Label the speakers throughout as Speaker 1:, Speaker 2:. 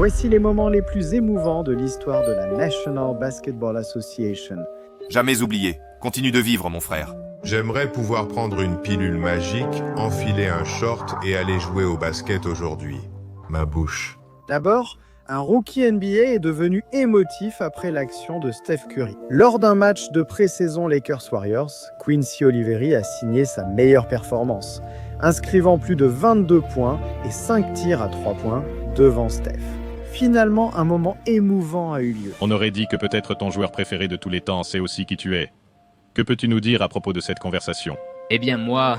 Speaker 1: Voici les moments les plus émouvants de l'histoire de la National Basketball Association.
Speaker 2: Jamais oublié. Continue de vivre, mon frère.
Speaker 3: J'aimerais pouvoir prendre une pilule magique, enfiler un short et aller jouer au basket aujourd'hui. Ma bouche.
Speaker 1: D'abord, un rookie NBA est devenu émotif après l'action de Steph Curry. Lors d'un match de pré-saison Lakers-Warriors, Quincy Oliveri a signé sa meilleure performance, inscrivant plus de 22 points et 5 tirs à 3 points devant Steph. Finalement, un moment émouvant a eu lieu.
Speaker 4: On aurait dit que peut-être ton joueur préféré de tous les temps sait aussi qui tu es. Que peux-tu nous dire à propos de cette conversation?
Speaker 5: Eh bien, moi,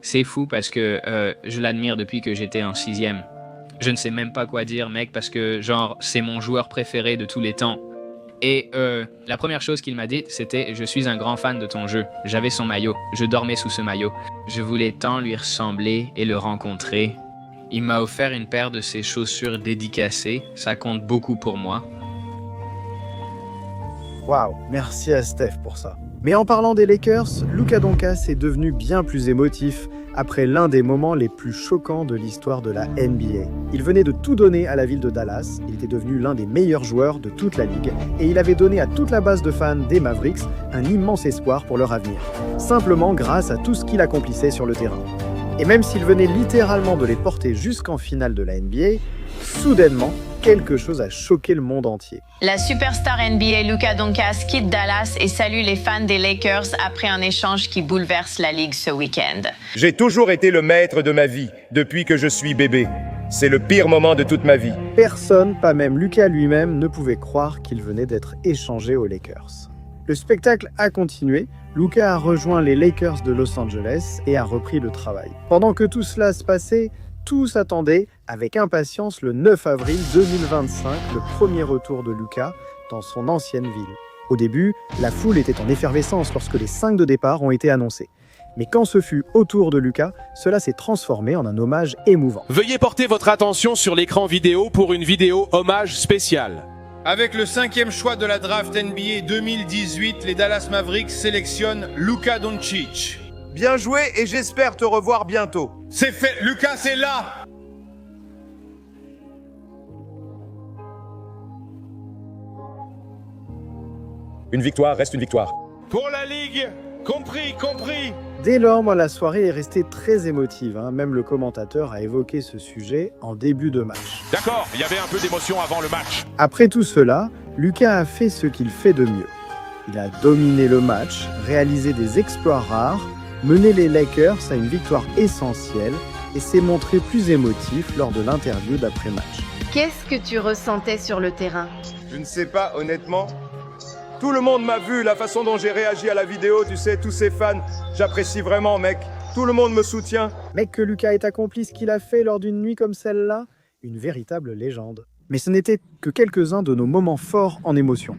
Speaker 5: c'est fou parce que je l'admire depuis que j'étais en 6e. Je ne sais même pas quoi dire, mec, parce que, genre, c'est mon joueur préféré de tous les temps. Et la première chose qu'il m'a dit, c'était « Je suis un grand fan de ton jeu. » J'avais son maillot. Je dormais sous ce maillot. Je voulais tant lui ressembler et le rencontrer. Il m'a offert une paire de ses chaussures dédicacées. Ça compte beaucoup pour moi.
Speaker 1: Waouh, merci à Steph pour ça. Mais en parlant des Lakers, Luka Doncic est devenu bien plus émotif après l'un des moments les plus choquants de l'histoire de la NBA. Il venait de tout donner à la ville de Dallas, il était devenu l'un des meilleurs joueurs de toute la ligue et il avait donné à toute la base de fans des Mavericks un immense espoir pour leur avenir, simplement grâce à tout ce qu'il accomplissait sur le terrain. Et même s'il venait littéralement de les porter jusqu'en finale de la NBA, soudainement, quelque chose a choqué le monde entier.
Speaker 6: La superstar NBA Luka Doncic quitte Dallas et salue les fans des Lakers après un échange qui bouleverse la ligue ce week-end.
Speaker 7: J'ai toujours été le maître de ma vie, depuis que je suis bébé. C'est le pire moment de toute ma vie.
Speaker 1: Personne, pas même Luka lui-même, ne pouvait croire qu'il venait d'être échangé aux Lakers. Le spectacle a continué, Luka a rejoint les Lakers de Los Angeles et a repris le travail. Pendant que tout cela se passait, tous attendaient avec impatience le 9 avril 2025, le premier retour de Luka dans son ancienne ville. Au début, la foule était en effervescence lorsque les 5 de départ ont été annoncés. Mais quand ce fut au tour de Luka, cela s'est transformé en un hommage émouvant.
Speaker 8: Veuillez porter votre attention sur l'écran vidéo pour une vidéo hommage spéciale.
Speaker 9: Avec le 5e choix de la draft NBA 2018, les Dallas Mavericks sélectionnent Luka Doncic.
Speaker 7: Bien joué et j'espère te revoir bientôt.
Speaker 9: C'est fait, Luka, c'est là!
Speaker 7: Une victoire reste une victoire.
Speaker 9: Pour la Ligue, compris.
Speaker 1: Dès lors, la soirée est restée très émotive. Même le commentateur a évoqué ce sujet en début de match.
Speaker 8: D'accord, il y avait un peu d'émotion avant le match.
Speaker 1: Après tout cela, Luka a fait ce qu'il fait de mieux. Il a dominé le match, réalisé des exploits rares, mené les Lakers à une victoire essentielle et s'est montré plus émotif lors de l'interview d'après-match.
Speaker 10: Qu'est-ce que tu ressentais sur le terrain?
Speaker 7: Je ne sais pas, honnêtement. Tout le monde m'a vu, la façon dont j'ai réagi à la vidéo, tu sais, tous ces fans. J'apprécie vraiment, mec. Tout le monde me soutient.
Speaker 1: Mec, que Luka ait accompli ce qu'il a fait lors d'une nuit comme celle-là, une véritable légende. Mais ce n'était que quelques-uns de nos moments forts en émotion.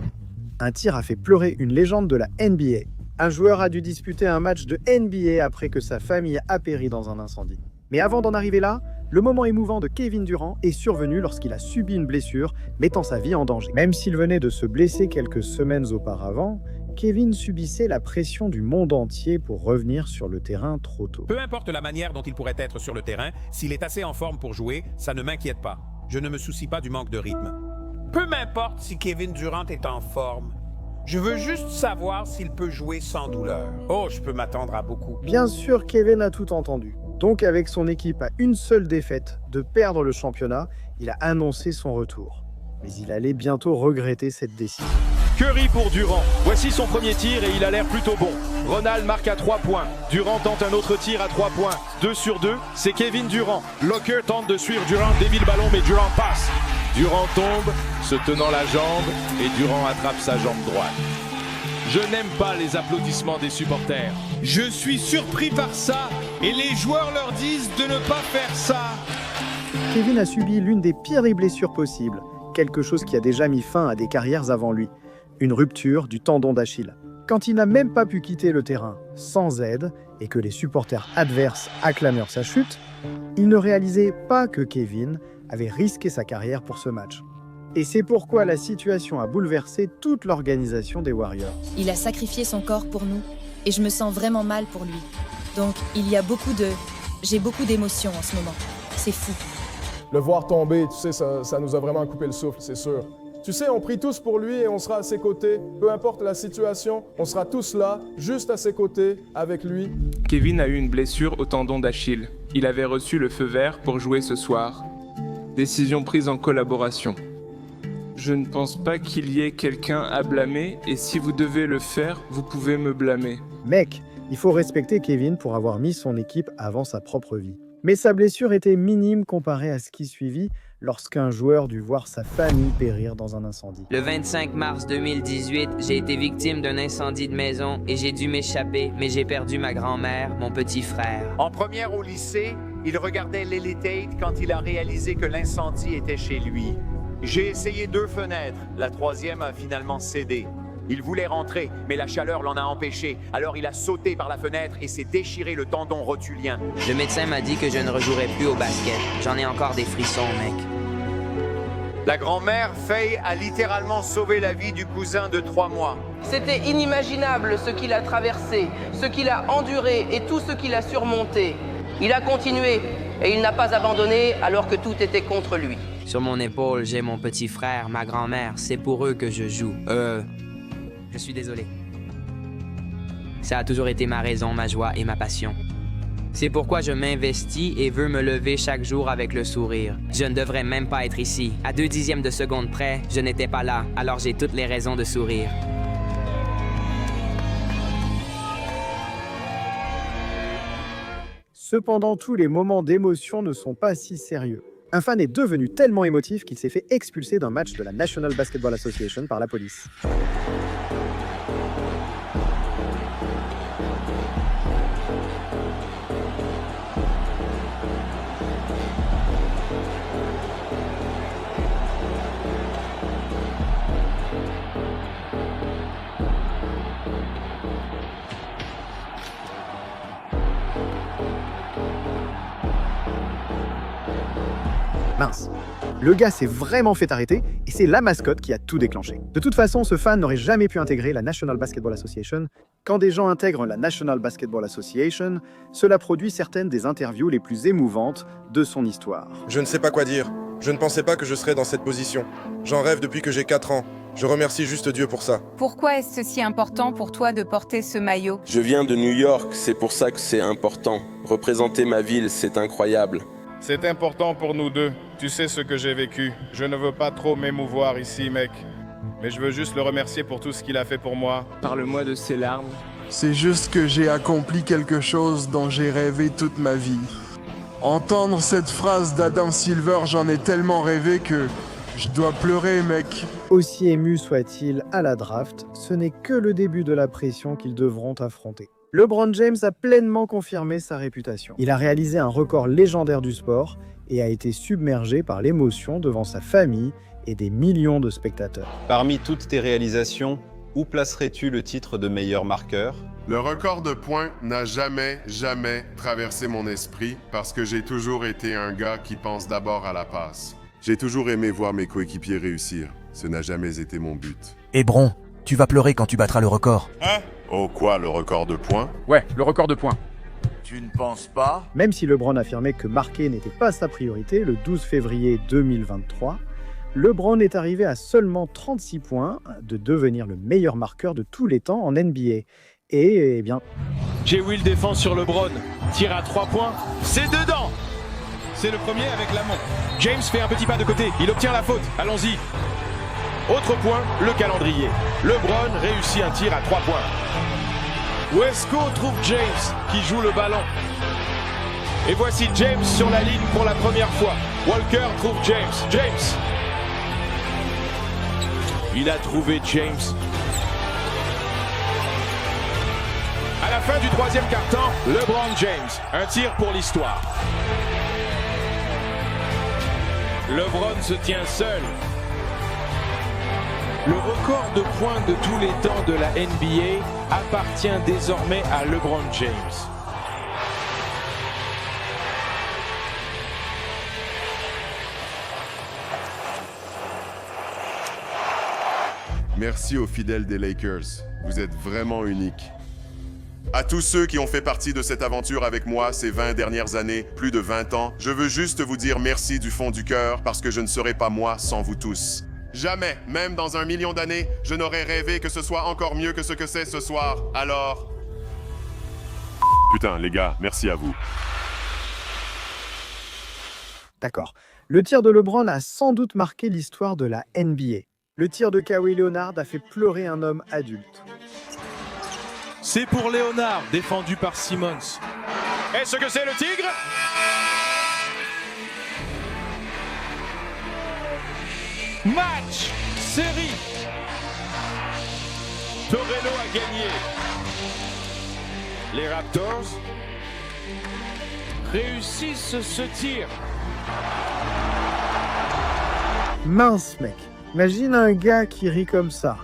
Speaker 1: Un tir a fait pleurer une légende de la NBA. Un joueur a dû disputer un match de NBA après que sa famille a péri dans un incendie. Mais avant d'en arriver là, le moment émouvant de Kevin Durant est survenu lorsqu'il a subi une blessure, mettant sa vie en danger. Même s'il venait de se blesser quelques semaines auparavant, Kevin subissait la pression du monde entier pour revenir sur le terrain trop tôt.
Speaker 11: Peu importe la manière dont il pourrait être sur le terrain, s'il est assez en forme pour jouer, ça ne m'inquiète pas. Je ne me soucie pas du manque de rythme. Peu m'importe si Kevin Durant est en forme. Je veux juste savoir s'il peut jouer sans douleur. Oh, je peux m'attendre à beaucoup.
Speaker 1: Bien sûr, Kevin a tout entendu. Donc, avec son équipe à une seule défaite de perdre le championnat, il a annoncé son retour. Mais il allait bientôt regretter cette décision.
Speaker 8: Curry pour Durant. Voici son premier tir et il a l'air plutôt bon. Ronald marque à 3 points. Durant tente un autre tir à 3 points. 2 sur 2, c'est Kevin Durant. Locker tente de suivre Durant, dévie le ballon, mais Durant passe. Durant tombe, se tenant la jambe, et Durant attrape sa jambe droite. Je n'aime pas les applaudissements des supporters.
Speaker 9: Je suis surpris par ça et les joueurs leur disent de ne pas faire ça.
Speaker 1: Kevin a subi l'une des pires des blessures possibles, quelque chose qui a déjà mis fin à des carrières avant lui, une rupture du tendon d'Achille. Quand il n'a même pas pu quitter le terrain sans aide et que les supporters adverses acclamèrent sa chute, il ne réalisait pas que Kevin avait risqué sa carrière pour ce match. Et c'est pourquoi la situation a bouleversé toute l'organisation des Warriors.
Speaker 12: Il a sacrifié son corps pour nous, et je me sens vraiment mal pour lui. Donc, j'ai beaucoup d'émotions en ce moment. C'est fou.
Speaker 13: Le voir tomber, tu sais, ça nous a vraiment coupé le souffle, c'est sûr. Tu sais, on prie tous pour lui et on sera à ses côtés. Peu importe la situation, on sera tous là, juste à ses côtés, avec lui.
Speaker 14: Kevin a eu une blessure au tendon d'Achille. Il avait reçu le feu vert pour jouer ce soir. Décision prise en collaboration. Je ne pense pas qu'il y ait quelqu'un à blâmer et si vous devez le faire, vous pouvez me blâmer.
Speaker 1: Mec, il faut respecter Kevin pour avoir mis son équipe avant sa propre vie. Mais sa blessure était minime comparée à ce qui suivit lorsqu'un joueur dut voir sa famille périr dans un incendie.
Speaker 15: Le 25 mars 2018, j'ai été victime d'un incendie de maison et j'ai dû m'échapper, mais j'ai perdu ma grand-mère, mon petit frère.
Speaker 16: En première au lycée, il regardait l'Elite 8 quand il a réalisé que l'incendie était chez lui. J'ai essayé 2 fenêtres, la 3e a finalement cédé. Il voulait rentrer, mais la chaleur l'en a empêché. Alors il a sauté par la fenêtre et s'est déchiré le tendon rotulien.
Speaker 15: Le médecin m'a dit que je ne rejouerais plus au basket. J'en ai encore des frissons, mec.
Speaker 16: La grand-mère, Faye, a littéralement sauvé la vie du cousin de 3 mois.
Speaker 17: C'était inimaginable ce qu'il a traversé, ce qu'il a enduré et tout ce qu'il a surmonté. Il a continué et il n'a pas abandonné alors que tout était contre lui.
Speaker 15: Sur mon épaule, j'ai mon petit frère, ma grand-mère. C'est pour eux que je joue. Je suis désolé. Ça a toujours été ma raison, ma joie et ma passion. C'est pourquoi je m'investis et veux me lever chaque jour avec le sourire. Je ne devrais même pas être ici. À 0,2 de seconde près, je n'étais pas là, alors j'ai toutes les raisons de sourire.
Speaker 1: Cependant, tous les moments d'émotion ne sont pas si sérieux. Un fan est devenu tellement émotif qu'il s'est fait expulser d'un match de la National Basketball Association par la police. Mince. Le gars s'est vraiment fait arrêter et c'est la mascotte qui a tout déclenché. De toute façon, ce fan n'aurait jamais pu intégrer la National Basketball Association. Quand des gens intègrent la National Basketball Association, cela produit certaines des interviews les plus émouvantes de son histoire.
Speaker 18: Je ne sais pas quoi dire. Je ne pensais pas que je serais dans cette position. J'en rêve depuis que j'ai 4 ans. Je remercie juste Dieu pour ça.
Speaker 19: Pourquoi est-ce si important pour toi de porter ce maillot?
Speaker 20: Je viens de New York, c'est pour ça que c'est important. Représenter ma ville, c'est incroyable.
Speaker 8: C'est important pour nous deux. Tu sais ce que j'ai vécu. Je ne veux pas trop m'émouvoir ici, mec. Mais je veux juste le remercier pour tout ce qu'il a fait pour moi.
Speaker 14: Parle-moi de ses larmes.
Speaker 21: C'est juste que j'ai accompli quelque chose dont j'ai rêvé toute ma vie. Entendre cette phrase d'Adam Silver, j'en ai tellement rêvé que je dois pleurer, mec.
Speaker 1: Aussi ému soit-il à la draft, ce n'est que le début de la pression qu'ils devront affronter. LeBron James a pleinement confirmé sa réputation. Il a réalisé un record légendaire du sport et a été submergé par l'émotion devant sa famille et des millions de spectateurs.
Speaker 22: Parmi toutes tes réalisations, où placerais-tu le titre de meilleur marqueur?
Speaker 3: Le record de points n'a jamais traversé mon esprit parce que j'ai toujours été un gars qui pense d'abord à la passe. J'ai toujours aimé voir mes coéquipiers réussir. Ce n'a jamais été mon but.
Speaker 23: Bron, tu vas pleurer quand tu battras le record.
Speaker 3: Hein? Oh quoi, le record de points?
Speaker 24: Ouais, le record de points.
Speaker 22: Tu ne penses pas?
Speaker 1: Même si LeBron affirmait que marquer n'était pas sa priorité, le 12 février 2023, LeBron est arrivé à seulement 36 points de devenir le meilleur marqueur de tous les temps en NBA. Et, eh bien...
Speaker 8: Jay Will défend sur LeBron. Tire à 3 points. C'est dedans! C'est le premier avec l'amont. James fait un petit pas de côté. Il obtient la faute. Allons-y. Autre point, le calendrier. LeBron réussit un tir à 3 points. Wesco trouve James qui joue le ballon. Et voici James sur la ligne pour la première fois. Walker trouve James. James. Il a trouvé James. À la fin du 3e quart-temps, LeBron James. Un tir pour l'histoire. LeBron se tient seul. Le record de points de tous les temps de la NBA appartient désormais à LeBron James.
Speaker 3: Merci aux fidèles des Lakers. Vous êtes vraiment uniques. À tous ceux qui ont fait partie de cette aventure avec moi ces 20 dernières années, plus de 20 ans, je veux juste vous dire merci du fond du cœur parce que je ne serais pas moi sans vous tous. Jamais, même dans 1 million d'années, je n'aurais rêvé que ce soit encore mieux que ce que c'est ce soir. Alors... Putain, les gars, merci à vous.
Speaker 1: D'accord. Le tir de LeBron a sans doute marqué l'histoire de la NBA. Le tir de Kawhi Leonard a fait pleurer un homme adulte.
Speaker 8: C'est pour Leonard, défendu par Simmons. Est-ce que c'est le tigre? Match, série. Torello a gagné. Les Raptors réussissent ce tir.
Speaker 1: Mince mec, imagine un gars qui rit comme ça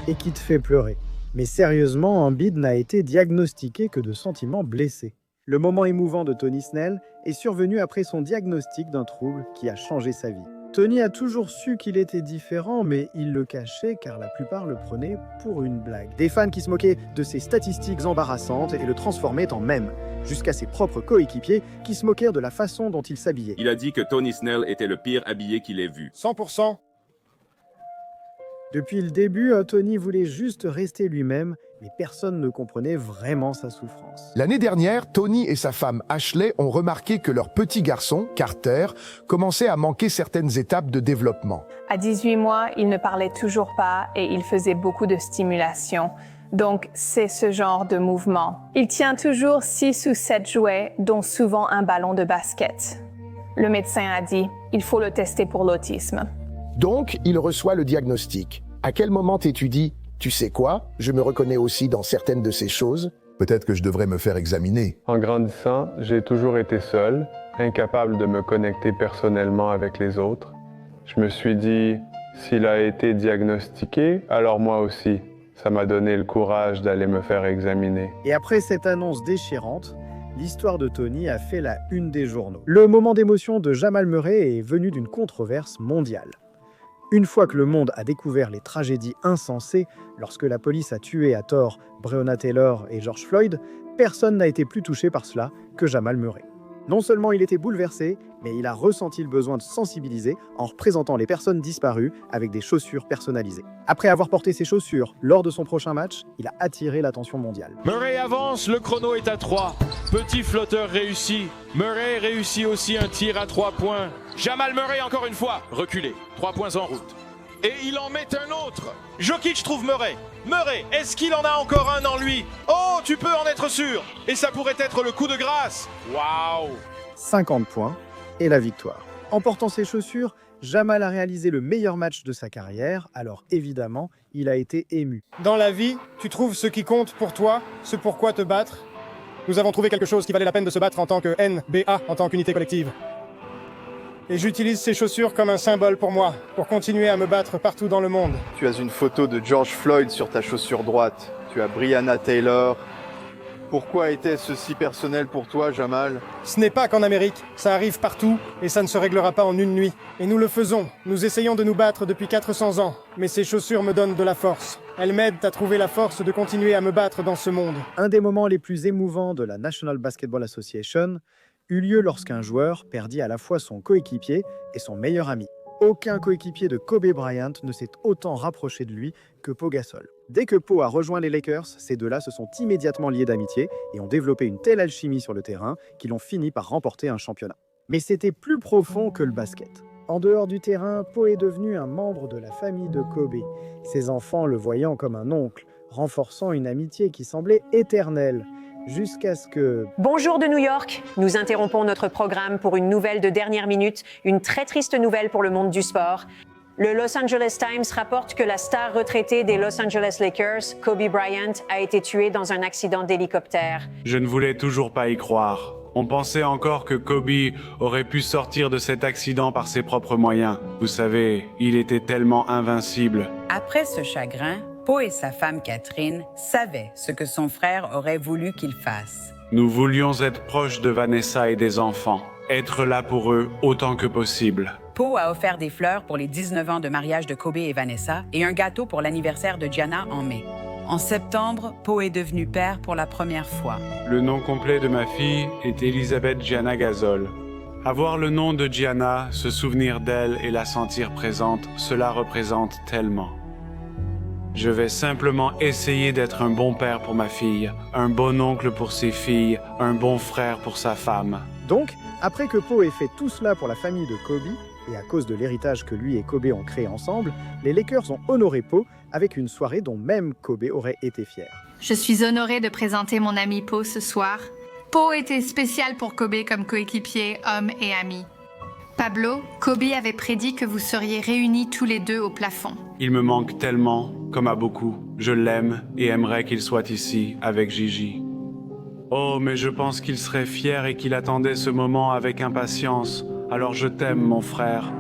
Speaker 1: et qui te fait pleurer. Mais sérieusement, Embiid n'a été diagnostiqué que de sentiments blessés. Le moment émouvant de Tony Snell est survenu après son diagnostic d'un trouble qui a changé sa vie. Tony a toujours su qu'il était différent, mais il le cachait car la plupart le prenaient pour une blague. Des fans qui se moquaient de ses statistiques embarrassantes et le transformaient en mème, jusqu'à ses propres coéquipiers qui se moquèrent de la façon dont il s'habillait.
Speaker 2: Il a dit que Tony Snell était le pire habillé qu'il ait vu.
Speaker 7: 100%.
Speaker 1: Depuis le début, Tony voulait juste rester lui-même, mais personne ne comprenait vraiment sa souffrance.
Speaker 4: L'année dernière, Tony et sa femme Ashley ont remarqué que leur petit garçon, Carter, commençait à manquer certaines étapes de développement.
Speaker 19: À 18 mois, il ne parlait toujours pas et il faisait beaucoup de stimulation. Donc, c'est ce genre de mouvement. Il tient toujours 6 ou 7 jouets, dont souvent un ballon de basket. Le médecin a dit, il faut le tester pour l'autisme.
Speaker 4: Donc, il reçoit le diagnostic. À quel moment t'es-tu dit, tu sais quoi, je me reconnais aussi dans certaines de ces choses?
Speaker 5: Peut-être que je devrais me faire examiner.
Speaker 24: En grandissant, j'ai toujours été seul, incapable de me connecter personnellement avec les autres. Je me suis dit, s'il a été diagnostiqué, alors moi aussi. Ça m'a donné le courage d'aller me faire examiner.
Speaker 1: Et après cette annonce déchirante, l'histoire de Tony a fait la une des journaux. Le moment d'émotion de Jamal Murray est venu d'une controverse mondiale. Une fois que le monde a découvert les tragédies insensées, lorsque la police a tué à tort Breonna Taylor et George Floyd, personne n'a été plus touché par cela que Jamal Murray. Non seulement il était bouleversé, mais il a ressenti le besoin de sensibiliser en représentant les personnes disparues avec des chaussures personnalisées. Après avoir porté ses chaussures lors de son prochain match, il a attiré l'attention mondiale.
Speaker 8: Murray avance, le chrono est à 3. Petit flotteur réussi. Murray réussit aussi un tir à 3 points. Jamal Murray encore une fois, reculé. 3 points en route. Et il en met un autre. Jokic trouve Murray. Murray, est-ce qu'il en a encore un en lui? Oh, tu peux en être sûr. Et ça pourrait être le coup de grâce. Waouh!
Speaker 1: 50 points et la victoire. En portant ses chaussures, Jamal a réalisé le meilleur match de sa carrière, alors évidemment, il a été ému.
Speaker 7: Dans la vie, tu trouves ce qui compte pour toi, ce pourquoi te battre. Nous avons trouvé quelque chose qui valait la peine de se battre en tant que NBA, en tant qu'unité collective. Et j'utilise ces chaussures comme un symbole pour moi, pour continuer à me battre partout dans le monde.
Speaker 25: Tu as une photo de George Floyd sur ta chaussure droite. Tu as Breonna Taylor. Pourquoi était-ce si personnel pour toi, Jamal?
Speaker 7: Ce n'est pas qu'en Amérique, ça arrive partout et ça ne se réglera pas en une nuit. Et nous le faisons, nous essayons de nous battre depuis 400 ans. Mais ces chaussures me donnent de la force. Elles m'aident à trouver la force de continuer à me battre dans ce monde.
Speaker 1: Un des moments les plus émouvants de la National Basketball Association eut lieu lorsqu'un joueur perdit à la fois son coéquipier et son meilleur ami. Aucun coéquipier de Kobe Bryant ne s'est autant rapproché de lui que Pau Gasol. Dès que Pau a rejoint les Lakers, ces deux-là se sont immédiatement liés d'amitié et ont développé une telle alchimie sur le terrain qu'ils ont fini par remporter un championnat. Mais c'était plus profond que le basket. En dehors du terrain, Pau est devenu un membre de la famille de Kobe, ses enfants le voyant comme un oncle, renforçant une amitié qui semblait éternelle. Jusqu'à ce que...
Speaker 26: Bonjour de New York, nous interrompons notre programme pour une nouvelle de dernière minute, une très triste nouvelle pour le monde du sport. Le Los Angeles Times rapporte que la star retraitée des Los Angeles Lakers, Kobe Bryant, a été tué dans un accident d'hélicoptère.
Speaker 27: Je ne voulais toujours pas y croire. On pensait encore que Kobe aurait pu sortir de cet accident par ses propres moyens. Vous savez, il était tellement invincible.
Speaker 28: Après ce chagrin, Pau et sa femme Catherine savaient ce que son frère aurait voulu qu'il fasse.
Speaker 27: Nous voulions être proches de Vanessa et des enfants, être là pour eux autant que possible.
Speaker 28: Pau a offert des fleurs pour les 19 ans de mariage de Kobe et Vanessa et un gâteau pour l'anniversaire de Gianna en mai. En septembre, Poe est devenu père pour la première fois.
Speaker 27: Le nom complet de ma fille est Elisabeth Gianna Gasol. Avoir le nom de Gianna, se souvenir d'elle et la sentir présente, cela représente tellement. Je vais simplement essayer d'être un bon père pour ma fille, un bon oncle pour ses filles, un bon frère pour sa femme.
Speaker 1: Donc, après que Poe ait fait tout cela pour la famille de Kobe, et à cause de l'héritage que lui et Kobe ont créé ensemble, les Lakers ont honoré Poe avec une soirée dont même Kobe aurait été fier.
Speaker 6: Je suis honorée de présenter mon ami Poe ce soir. Poe était spécial pour Kobe comme coéquipier, homme et ami. Pablo, Kobe avait prédit que vous seriez réunis tous les deux au plafond.
Speaker 27: Il me manque tellement, comme à beaucoup. Je l'aime et aimerais qu'il soit ici, avec Gigi. Oh, mais je pense qu'il serait fier et qu'il attendait ce moment avec impatience. Alors je t'aime, mon frère.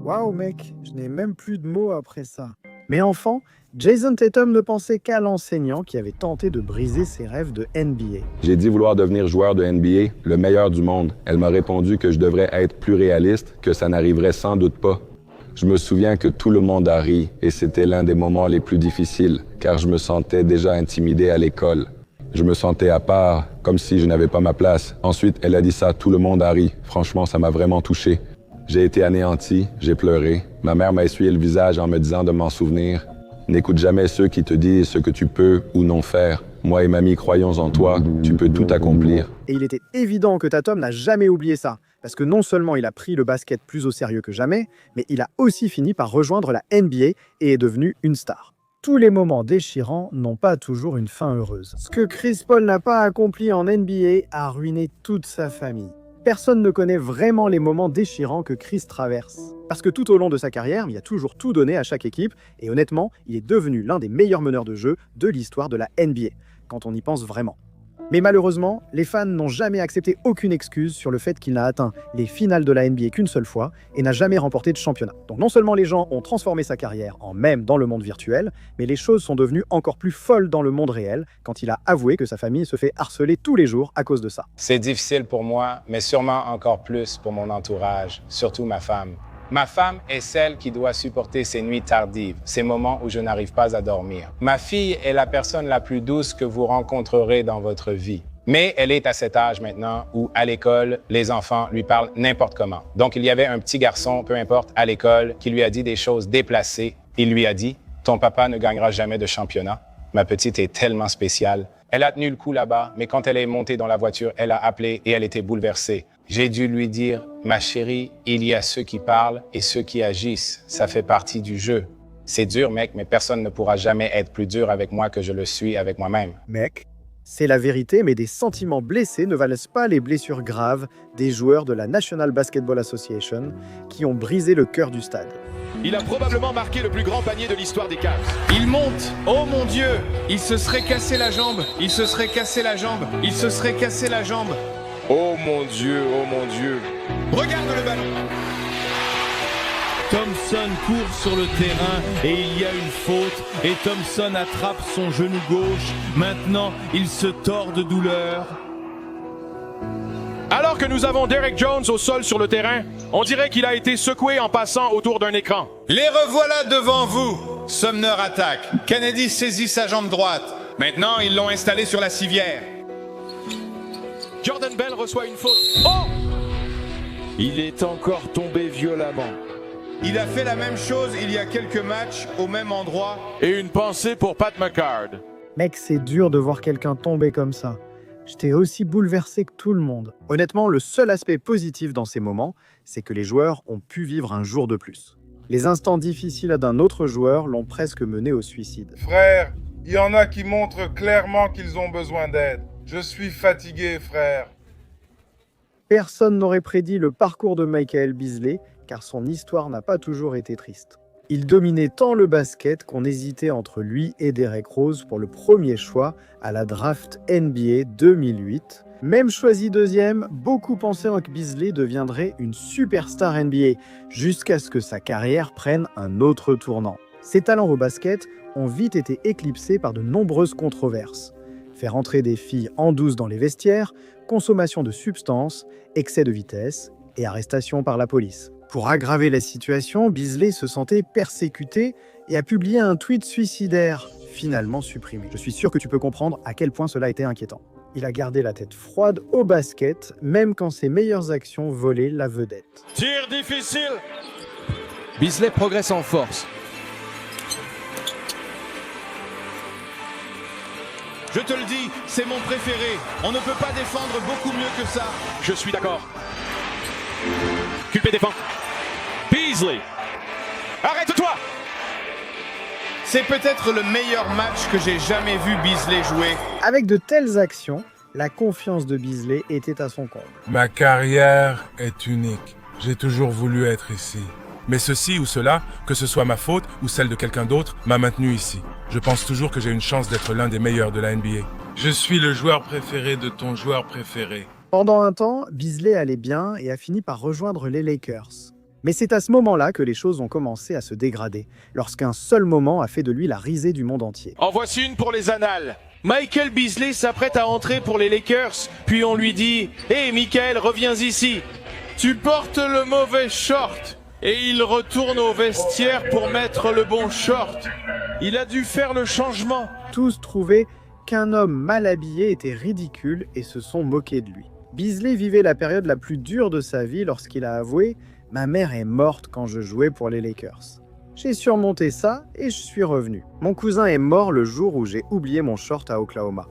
Speaker 1: Waouh mec, je n'ai même plus de mots après ça. Mais enfant, Jason Tatum ne pensait qu'à l'enseignant qui avait tenté de briser ses rêves de NBA.
Speaker 9: J'ai dit vouloir devenir joueur de NBA, le meilleur du monde. Elle m'a répondu que je devrais être plus réaliste, que ça n'arriverait sans doute pas. Je me souviens que tout le monde a ri et c'était l'un des moments les plus difficiles, car je me sentais déjà intimidé à l'école. Je me sentais à part, comme si je n'avais pas ma place. Ensuite, elle a dit ça, tout le monde a ri. Franchement, ça m'a vraiment touché. J'ai été anéanti, j'ai pleuré. Ma mère m'a essuyé le visage en me disant de m'en souvenir. N'écoute jamais ceux qui te disent ce que tu peux ou non faire. Moi et mamie croyons en toi, tu peux tout accomplir.
Speaker 1: Et il était évident que Tatum n'a jamais oublié ça. Parce que non seulement il a pris le basket plus au sérieux que jamais, mais il a aussi fini par rejoindre la NBA et est devenu une star. Tous les moments déchirants n'ont pas toujours une fin heureuse. Ce que Chris Paul n'a pas accompli en NBA a ruiné toute sa famille. Personne ne connaît vraiment les moments déchirants que Chris traverse. Parce que tout au long de sa carrière, il a toujours tout donné à chaque équipe, et honnêtement, il est devenu l'un des meilleurs meneurs de jeu de l'histoire de la NBA, quand on y pense vraiment. Mais malheureusement, les fans n'ont jamais accepté aucune excuse sur le fait qu'il n'a atteint les finales de la NBA qu'une seule fois et n'a jamais remporté de championnat. Donc non seulement les gens ont transformé sa carrière en mème dans le monde virtuel, mais les choses sont devenues encore plus folles dans le monde réel quand il a avoué que sa famille se fait harceler tous les jours à cause de ça.
Speaker 10: C'est difficile pour moi, mais sûrement encore plus pour mon entourage, surtout ma femme. Ma femme est celle qui doit supporter ces nuits tardives, ces moments où je n'arrive pas à dormir. Ma fille est la personne la plus douce que vous rencontrerez dans votre vie. Mais elle est à cet âge maintenant où, à l'école, les enfants lui parlent n'importe comment. Donc, il y avait un petit garçon, peu importe, à l'école, qui lui a dit des choses déplacées. Il lui a dit « Ton papa ne gagnera jamais de championnat. Ma petite est tellement spéciale. » Elle a tenu le coup là-bas, mais quand elle est montée dans la voiture, elle a appelé et elle était bouleversée. J'ai dû lui dire « Ma chérie, il y a ceux qui parlent et ceux qui agissent. Ça fait partie du jeu. C'est dur, mec, mais personne ne pourra jamais être plus dur avec moi que je le suis avec moi-même. »
Speaker 1: Mec, c'est la vérité, mais des sentiments blessés ne valent pas les blessures graves des joueurs de la National Basketball Association qui ont brisé le cœur du stade.
Speaker 8: Il a probablement marqué le plus grand panier de l'histoire des Cavs. Il monte. Oh mon Dieu. Il se serait cassé la jambe. Il se serait cassé la jambe. Il se serait cassé la jambe. Oh mon Dieu, oh mon Dieu. Regarde le ballon.
Speaker 11: Thompson court sur le terrain et il y a une faute. Et Thompson attrape son genou gauche. Maintenant, il se tord de douleur.
Speaker 8: Alors que nous avons Derek Jones au sol sur le terrain, on dirait qu'il a été secoué en passant autour d'un écran.
Speaker 11: Les revoilà devant vous. Sumner attaque. Kennedy saisit sa jambe droite.
Speaker 8: Maintenant, ils l'ont installé sur la civière. Jordan Bell reçoit une faute. Oh!
Speaker 11: Il est encore tombé violemment.
Speaker 10: Il a fait la même chose il y a quelques matchs au même endroit.
Speaker 8: Et une pensée pour Pat McCard.
Speaker 1: Mec, c'est dur de voir quelqu'un tomber comme ça. J'étais aussi bouleversé que tout le monde. Honnêtement, le seul aspect positif dans ces moments, c'est que les joueurs ont pu vivre un jour de plus. Les instants difficiles d'un autre joueur l'ont presque mené au suicide.
Speaker 12: Frère, il y en a qui montrent clairement qu'ils ont besoin d'aide. Je suis fatigué, frère.
Speaker 1: Personne n'aurait prédit le parcours de Michael Beasley, car son histoire n'a pas toujours été triste. Il dominait tant le basket qu'on hésitait entre lui et Derrick Rose pour le premier choix à la draft NBA 2008. Même choisi deuxième, beaucoup pensaient que Beasley deviendrait une superstar NBA, jusqu'à ce que sa carrière prenne un autre tournant. Ses talents au basket ont vite été éclipsés par de nombreuses controverses. Faire entrer des filles en douce dans les vestiaires, consommation de substances, excès de vitesse et arrestation par la police. Pour aggraver la situation, Beasley se sentait persécuté et a publié un tweet suicidaire, finalement supprimé. Je suis sûr que tu peux comprendre à quel point cela était inquiétant. Il a gardé la tête froide au basket, même quand ses meilleures actions volaient la vedette.
Speaker 8: Tir difficile.
Speaker 13: Beasley progresse en force.
Speaker 11: Je te le dis, c'est mon préféré. On ne peut pas défendre beaucoup mieux que ça.
Speaker 8: Je suis d'accord. QP défend. Beasley. Arrête-toi.
Speaker 11: C'est peut-être le meilleur match que j'ai jamais vu Beasley jouer.
Speaker 1: Avec de telles actions, la confiance de Beasley était à son comble.
Speaker 14: Ma carrière est unique. J'ai toujours voulu être ici. Mais ceci ou cela, que ce soit ma faute ou celle de quelqu'un d'autre, m'a maintenu ici. Je pense toujours que j'ai une chance d'être l'un des meilleurs de la NBA. Je suis le joueur préféré de ton joueur préféré.
Speaker 1: Pendant un temps, Beasley allait bien et a fini par rejoindre les Lakers. Mais c'est à ce moment-là que les choses ont commencé à se dégrader, lorsqu'un seul moment a fait de lui la risée du monde entier.
Speaker 8: En voici une pour les annales. Michael Beasley s'apprête à entrer pour les Lakers, puis on lui dit « Hé, Michael, reviens ici. Tu portes le mauvais short. » Et il retourne au vestiaire pour mettre le bon short. Il a dû faire le changement.
Speaker 1: Tous trouvaient qu'un homme mal habillé était ridicule et se sont moqués de lui. Beasley vivait la période la plus dure de sa vie lorsqu'il a avoué « Ma mère est morte quand je jouais pour les Lakers. J'ai surmonté ça et je suis revenu. Mon cousin est mort le jour où j'ai oublié mon short à Oklahoma.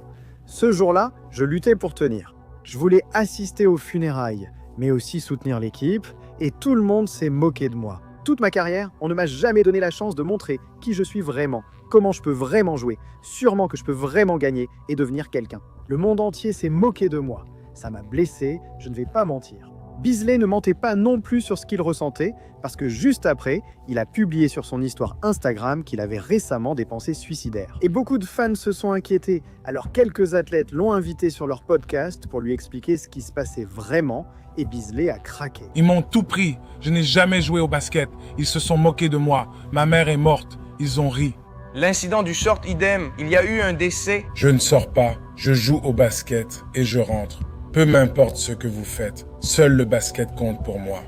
Speaker 1: Ce jour-là, je luttais pour tenir. Je voulais assister aux funérailles, mais aussi soutenir l'équipe, et tout le monde s'est moqué de moi. Toute ma carrière, on ne m'a jamais donné la chance de montrer qui je suis vraiment, comment je peux vraiment jouer, sûrement que je peux vraiment gagner et devenir quelqu'un. Le monde entier s'est moqué de moi. Ça m'a blessé, je ne vais pas mentir. Beasley ne mentait pas non plus sur ce qu'il ressentait, parce que juste après, il a publié sur son histoire Instagram qu'il avait récemment des pensées suicidaires. Et beaucoup de fans se sont inquiétés, alors quelques athlètes l'ont invité sur leur podcast pour lui expliquer ce qui se passait vraiment, et Beasley a craqué.
Speaker 14: Ils m'ont tout pris. Je n'ai jamais joué au basket. Ils se sont moqués de moi. Ma mère est morte. Ils ont ri.
Speaker 15: L'incident du short, idem. Il y a eu un décès.
Speaker 14: Je ne sors pas. Je joue au basket et je rentre. Peu m'importe ce que vous faites. Seul le basket compte pour moi.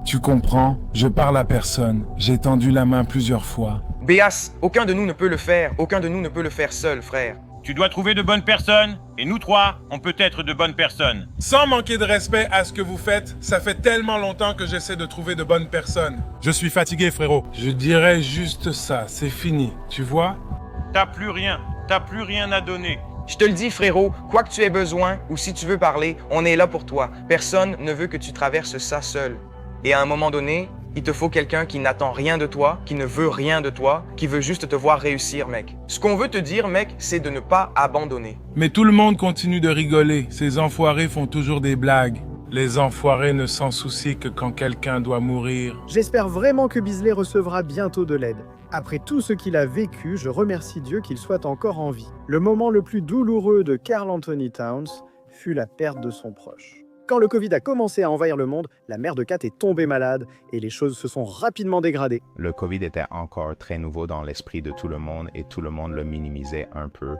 Speaker 14: Tu comprends? Je parle à personne. J'ai tendu la main plusieurs fois.
Speaker 15: Béas, aucun de nous ne peut le faire. Aucun de nous ne peut le faire seul, frère.
Speaker 16: Tu dois trouver de bonnes personnes, et nous trois, on peut être de bonnes personnes.
Speaker 14: Sans manquer de respect à ce que vous faites, ça fait tellement longtemps que j'essaie de trouver de bonnes personnes. Je suis fatigué, frérot. Je dirais juste ça, c'est fini, tu vois?
Speaker 16: T'as plus rien à donner.
Speaker 15: Je te le dis, frérot, quoi que tu aies besoin, ou si tu veux parler, on est là pour toi. Personne ne veut que tu traverses ça seul. Et à un moment donné, il te faut quelqu'un qui n'attend rien de toi, qui ne veut rien de toi, qui veut juste te voir réussir, mec. Ce qu'on veut te dire, mec, c'est de ne pas abandonner.
Speaker 14: Mais tout le monde continue de rigoler. Ces enfoirés font toujours des blagues. Les enfoirés ne s'en soucient que quand quelqu'un doit mourir.
Speaker 1: J'espère vraiment que Beasley recevra bientôt de l'aide. Après tout ce qu'il a vécu, je remercie Dieu qu'il soit encore en vie. Le moment le plus douloureux de Karl Anthony Towns fut la perte de son proche. Quand le Covid a commencé à envahir le monde, la mère de Kat est tombée malade et les choses se sont rapidement dégradées.
Speaker 17: Le Covid était encore très nouveau dans l'esprit de tout le monde et tout le monde le minimisait un peu.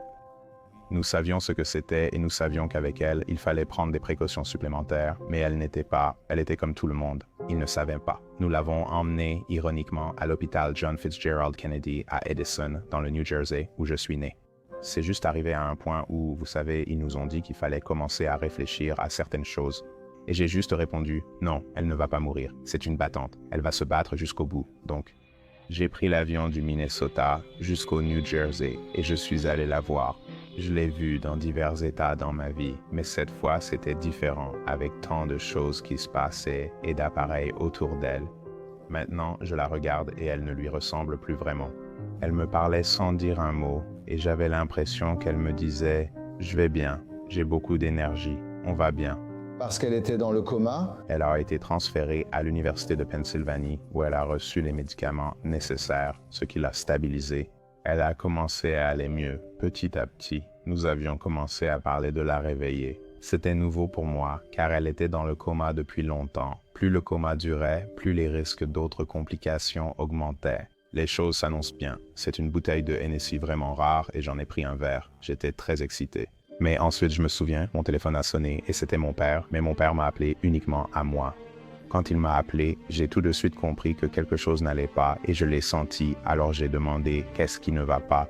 Speaker 17: Nous savions ce que c'était et nous savions qu'avec elle, il fallait prendre des précautions supplémentaires, mais elle était comme tout le monde. Ils ne savaient pas. Nous l'avons emmenée, ironiquement, à l'hôpital John Fitzgerald Kennedy à Edison, dans le New Jersey, où je suis né. C'est juste arrivé à un point où, vous savez, ils nous ont dit qu'il fallait commencer à réfléchir à certaines choses. Et j'ai juste répondu, non, elle ne va pas mourir. C'est une battante. Elle va se battre jusqu'au bout. Donc, j'ai pris l'avion du Minnesota jusqu'au New Jersey et je suis allé la voir. Je l'ai vue dans divers états dans ma vie, mais cette fois, c'était différent, avec tant de choses qui se passaient et d'appareils autour d'elle. Maintenant, je la regarde et elle ne lui ressemble plus vraiment. Elle me parlait sans dire un mot et j'avais l'impression qu'elle me disait « Je vais bien, j'ai beaucoup d'énergie, on va bien ».
Speaker 18: Parce qu'elle était dans le coma?
Speaker 17: Elle a été transférée à l'Université de Pennsylvanie où elle a reçu les médicaments nécessaires, ce qui l'a stabilisée. Elle a commencé à aller mieux, petit à petit. Nous avions commencé à parler de la réveiller. C'était nouveau pour moi, car elle était dans le coma depuis longtemps. Plus le coma durait, plus les risques d'autres complications augmentaient. Les choses s'annoncent bien. C'est une bouteille de Hennessy vraiment rare et j'en ai pris un verre. J'étais très excité. Mais ensuite, je me souviens, mon téléphone a sonné et c'était mon père, mais mon père m'a appelé uniquement à moi. Quand il m'a appelé, j'ai tout de suite compris que quelque chose n'allait pas et je l'ai senti, alors j'ai demandé « Qu'est-ce qui ne va pas ?»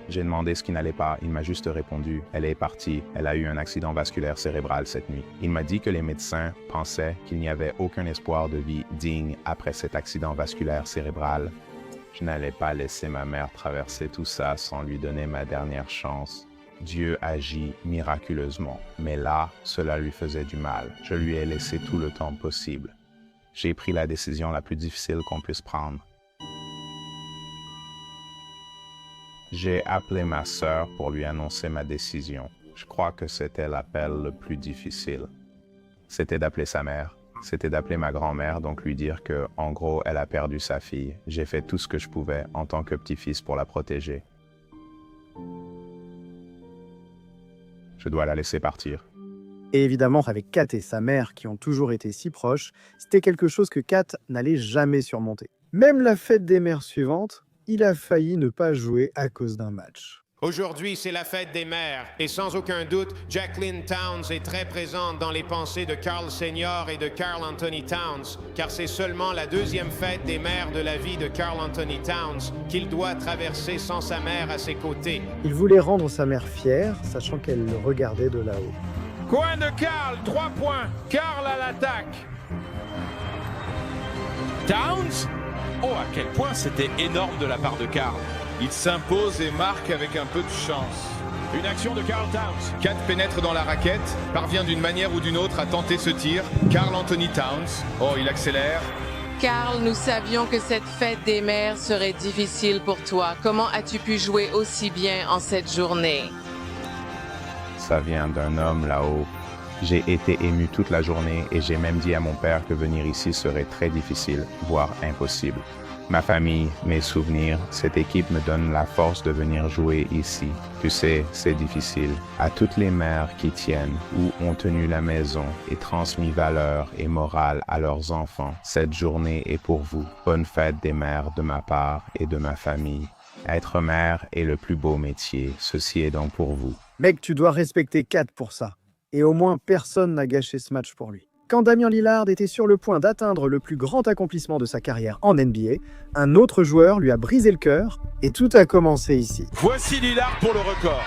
Speaker 17: J'ai demandé ce qui n'allait pas, il m'a juste répondu « Elle est partie, elle a eu un accident vasculaire cérébral cette nuit. » Il m'a dit que les médecins pensaient qu'il n'y avait aucun espoir de vie digne après cet accident vasculaire cérébral. Je n'allais pas laisser ma mère traverser tout ça sans lui donner ma dernière chance. Dieu agit miraculeusement, mais là, cela lui faisait du mal. Je lui ai laissé tout le temps possible. J'ai pris la décision la plus difficile qu'on puisse prendre. J'ai appelé ma sœur pour lui annoncer ma décision. Je crois que c'était l'appel le plus difficile. C'était d'appeler sa mère. C'était d'appeler ma grand-mère, donc lui dire que, en gros, elle a perdu sa fille. J'ai fait tout ce que je pouvais en tant que petit-fils pour la protéger. Je dois la laisser partir.
Speaker 1: Et évidemment, avec Kat et sa mère, qui ont toujours été si proches, c'était quelque chose que Kat n'allait jamais surmonter. Même la fête des mères suivante, il a failli ne pas jouer à cause d'un match.
Speaker 2: Aujourd'hui, c'est la fête des mères, et sans aucun doute, Jacqueline Towns est très présente dans les pensées de Carl Senior et de Carl Anthony Towns, car c'est seulement la deuxième fête des mères de la vie de Carl Anthony Towns qu'il doit traverser sans sa mère à ses côtés.
Speaker 1: Il voulait rendre sa mère fière, sachant qu'elle le regardait de là-haut.
Speaker 8: Coin de Carl, 3 points. Carl à l'attaque. Towns? Oh, à quel point c'était énorme de la part de Carl.
Speaker 11: Il s'impose et marque avec un peu de chance.
Speaker 8: Une action de Carl Towns.
Speaker 11: Kat pénètre dans la raquette, parvient d'une manière ou d'une autre à tenter ce tir. Carl Anthony Towns. Oh, il accélère.
Speaker 3: Carl, nous savions que cette fête des mères serait difficile pour toi. Comment as-tu pu jouer aussi bien en cette journée?
Speaker 17: Ça vient d'un homme là-haut. J'ai été ému toute la journée et j'ai même dit à mon père que venir ici serait très difficile, voire impossible. Ma famille, mes souvenirs, cette équipe me donne la force de venir jouer ici. Tu sais, c'est difficile. À toutes les mères qui tiennent ou ont tenu la maison et transmis valeurs et morale à leurs enfants, cette journée est pour vous. Bonne fête des mères de ma part et de ma famille. Être mère est le plus beau métier. Ceci est donc pour vous.
Speaker 1: Mec, tu dois respecter Kat pour ça. Et au moins, personne n'a gâché ce match pour lui. Quand Damian Lillard était sur le point d'atteindre le plus grand accomplissement de sa carrière en NBA, un autre joueur lui a brisé le cœur et tout a commencé ici.
Speaker 8: Voici Lillard pour le record.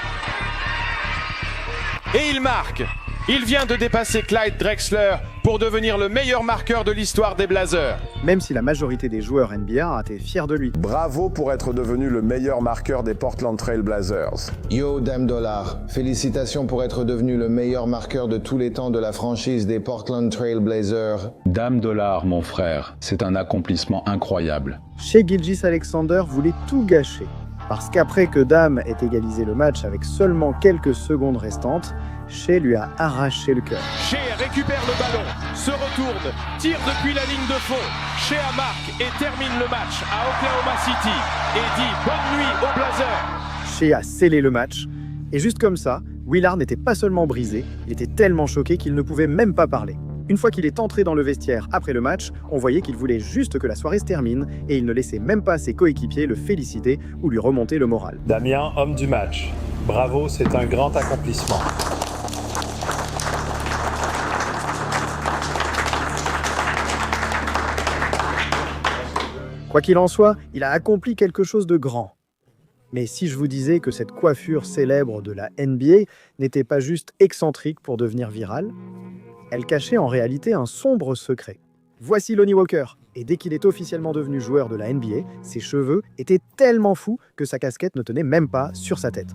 Speaker 8: Et il marque. Il vient de dépasser Clyde Drexler pour devenir le meilleur marqueur de l'histoire des Blazers.
Speaker 1: Même si la majorité des joueurs NBA étaient fiers de lui.
Speaker 4: Bravo pour être devenu le meilleur marqueur des Portland Trail Blazers.
Speaker 18: Yo, Dame Dollar. Félicitations pour être devenu le meilleur marqueur de tous les temps de la franchise des Portland Trail Blazers.
Speaker 9: Dame Dollar, mon frère, c'est un accomplissement incroyable.
Speaker 1: Shai Gilgeous-Alexander voulait tout gâcher. Parce qu'après que Dame ait égalisé le match avec seulement quelques secondes restantes, Shai lui a arraché le cœur.
Speaker 8: Shai récupère le ballon, se retourne, tire depuis la ligne de fond. Shai marque et termine le match à Oklahoma City et dit bonne nuit aux Blazers.
Speaker 1: Shai a scellé le match. Et juste comme ça, Lillard n'était pas seulement brisé, il était tellement choqué qu'il ne pouvait même pas parler. Une fois qu'il est entré dans le vestiaire après le match, on voyait qu'il voulait juste que la soirée se termine et il ne laissait même pas ses coéquipiers le féliciter ou lui remonter le moral.
Speaker 19: Damien, homme du match. Bravo, c'est un grand accomplissement.
Speaker 1: Quoi qu'il en soit, il a accompli quelque chose de grand. Mais si je vous disais que cette coiffure célèbre de la NBA n'était pas juste excentrique pour devenir virale, elle cachait en réalité un sombre secret. Voici Lonnie Walker, et dès qu'il est officiellement devenu joueur de la NBA, ses cheveux étaient tellement fous que sa casquette ne tenait même pas sur sa tête.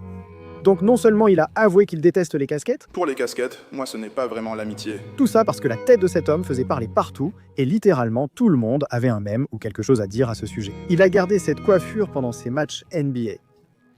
Speaker 1: Donc non seulement il a avoué qu'il déteste les casquettes,
Speaker 20: pour les casquettes, moi ce n'est pas vraiment l'amitié.
Speaker 1: Tout ça parce que la tête de cet homme faisait parler partout, et littéralement tout le monde avait un mème ou quelque chose à dire à ce sujet. Il a gardé cette coiffure pendant ses matchs NBA.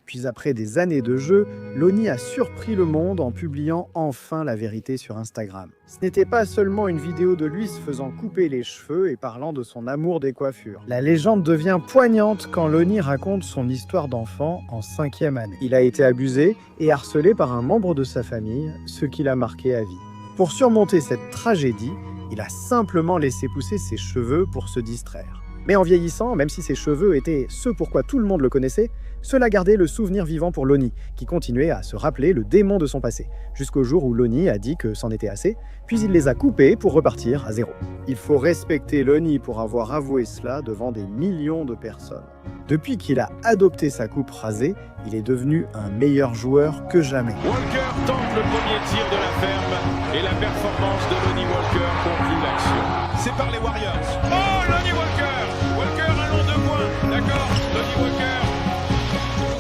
Speaker 1: Puis après des années de jeu, Lonnie a surpris le monde en publiant enfin la vérité sur Instagram. Ce n'était pas seulement une vidéo de lui se faisant couper les cheveux et parlant de son amour des coiffures. La légende devient poignante quand Lonnie raconte son histoire d'enfant en 5e année. Il a été abusé et harcelé par un membre de sa famille, ce qui l'a marqué à vie. Pour surmonter cette tragédie, il a simplement laissé pousser ses cheveux pour se distraire. Mais en vieillissant, même si ses cheveux étaient ce pourquoi tout le monde le connaissait, cela gardait le souvenir vivant pour Lonnie, qui continuait à se rappeler le démon de son passé, jusqu'au jour où Lonnie a dit que c'en était assez, puis il les a coupés pour repartir à zéro. Il faut respecter Lonnie pour avoir avoué cela devant des millions de personnes. Depuis qu'il a adopté sa coupe rasée, il est devenu un meilleur joueur que jamais.
Speaker 8: Walker tente le premier tir de la ferme et la performance de Lonnie Walker conclut l'action. C'est par les Warriors. Oh, Lonnie Walker! Walker un long 2 points. D'accord, Lonnie Walker.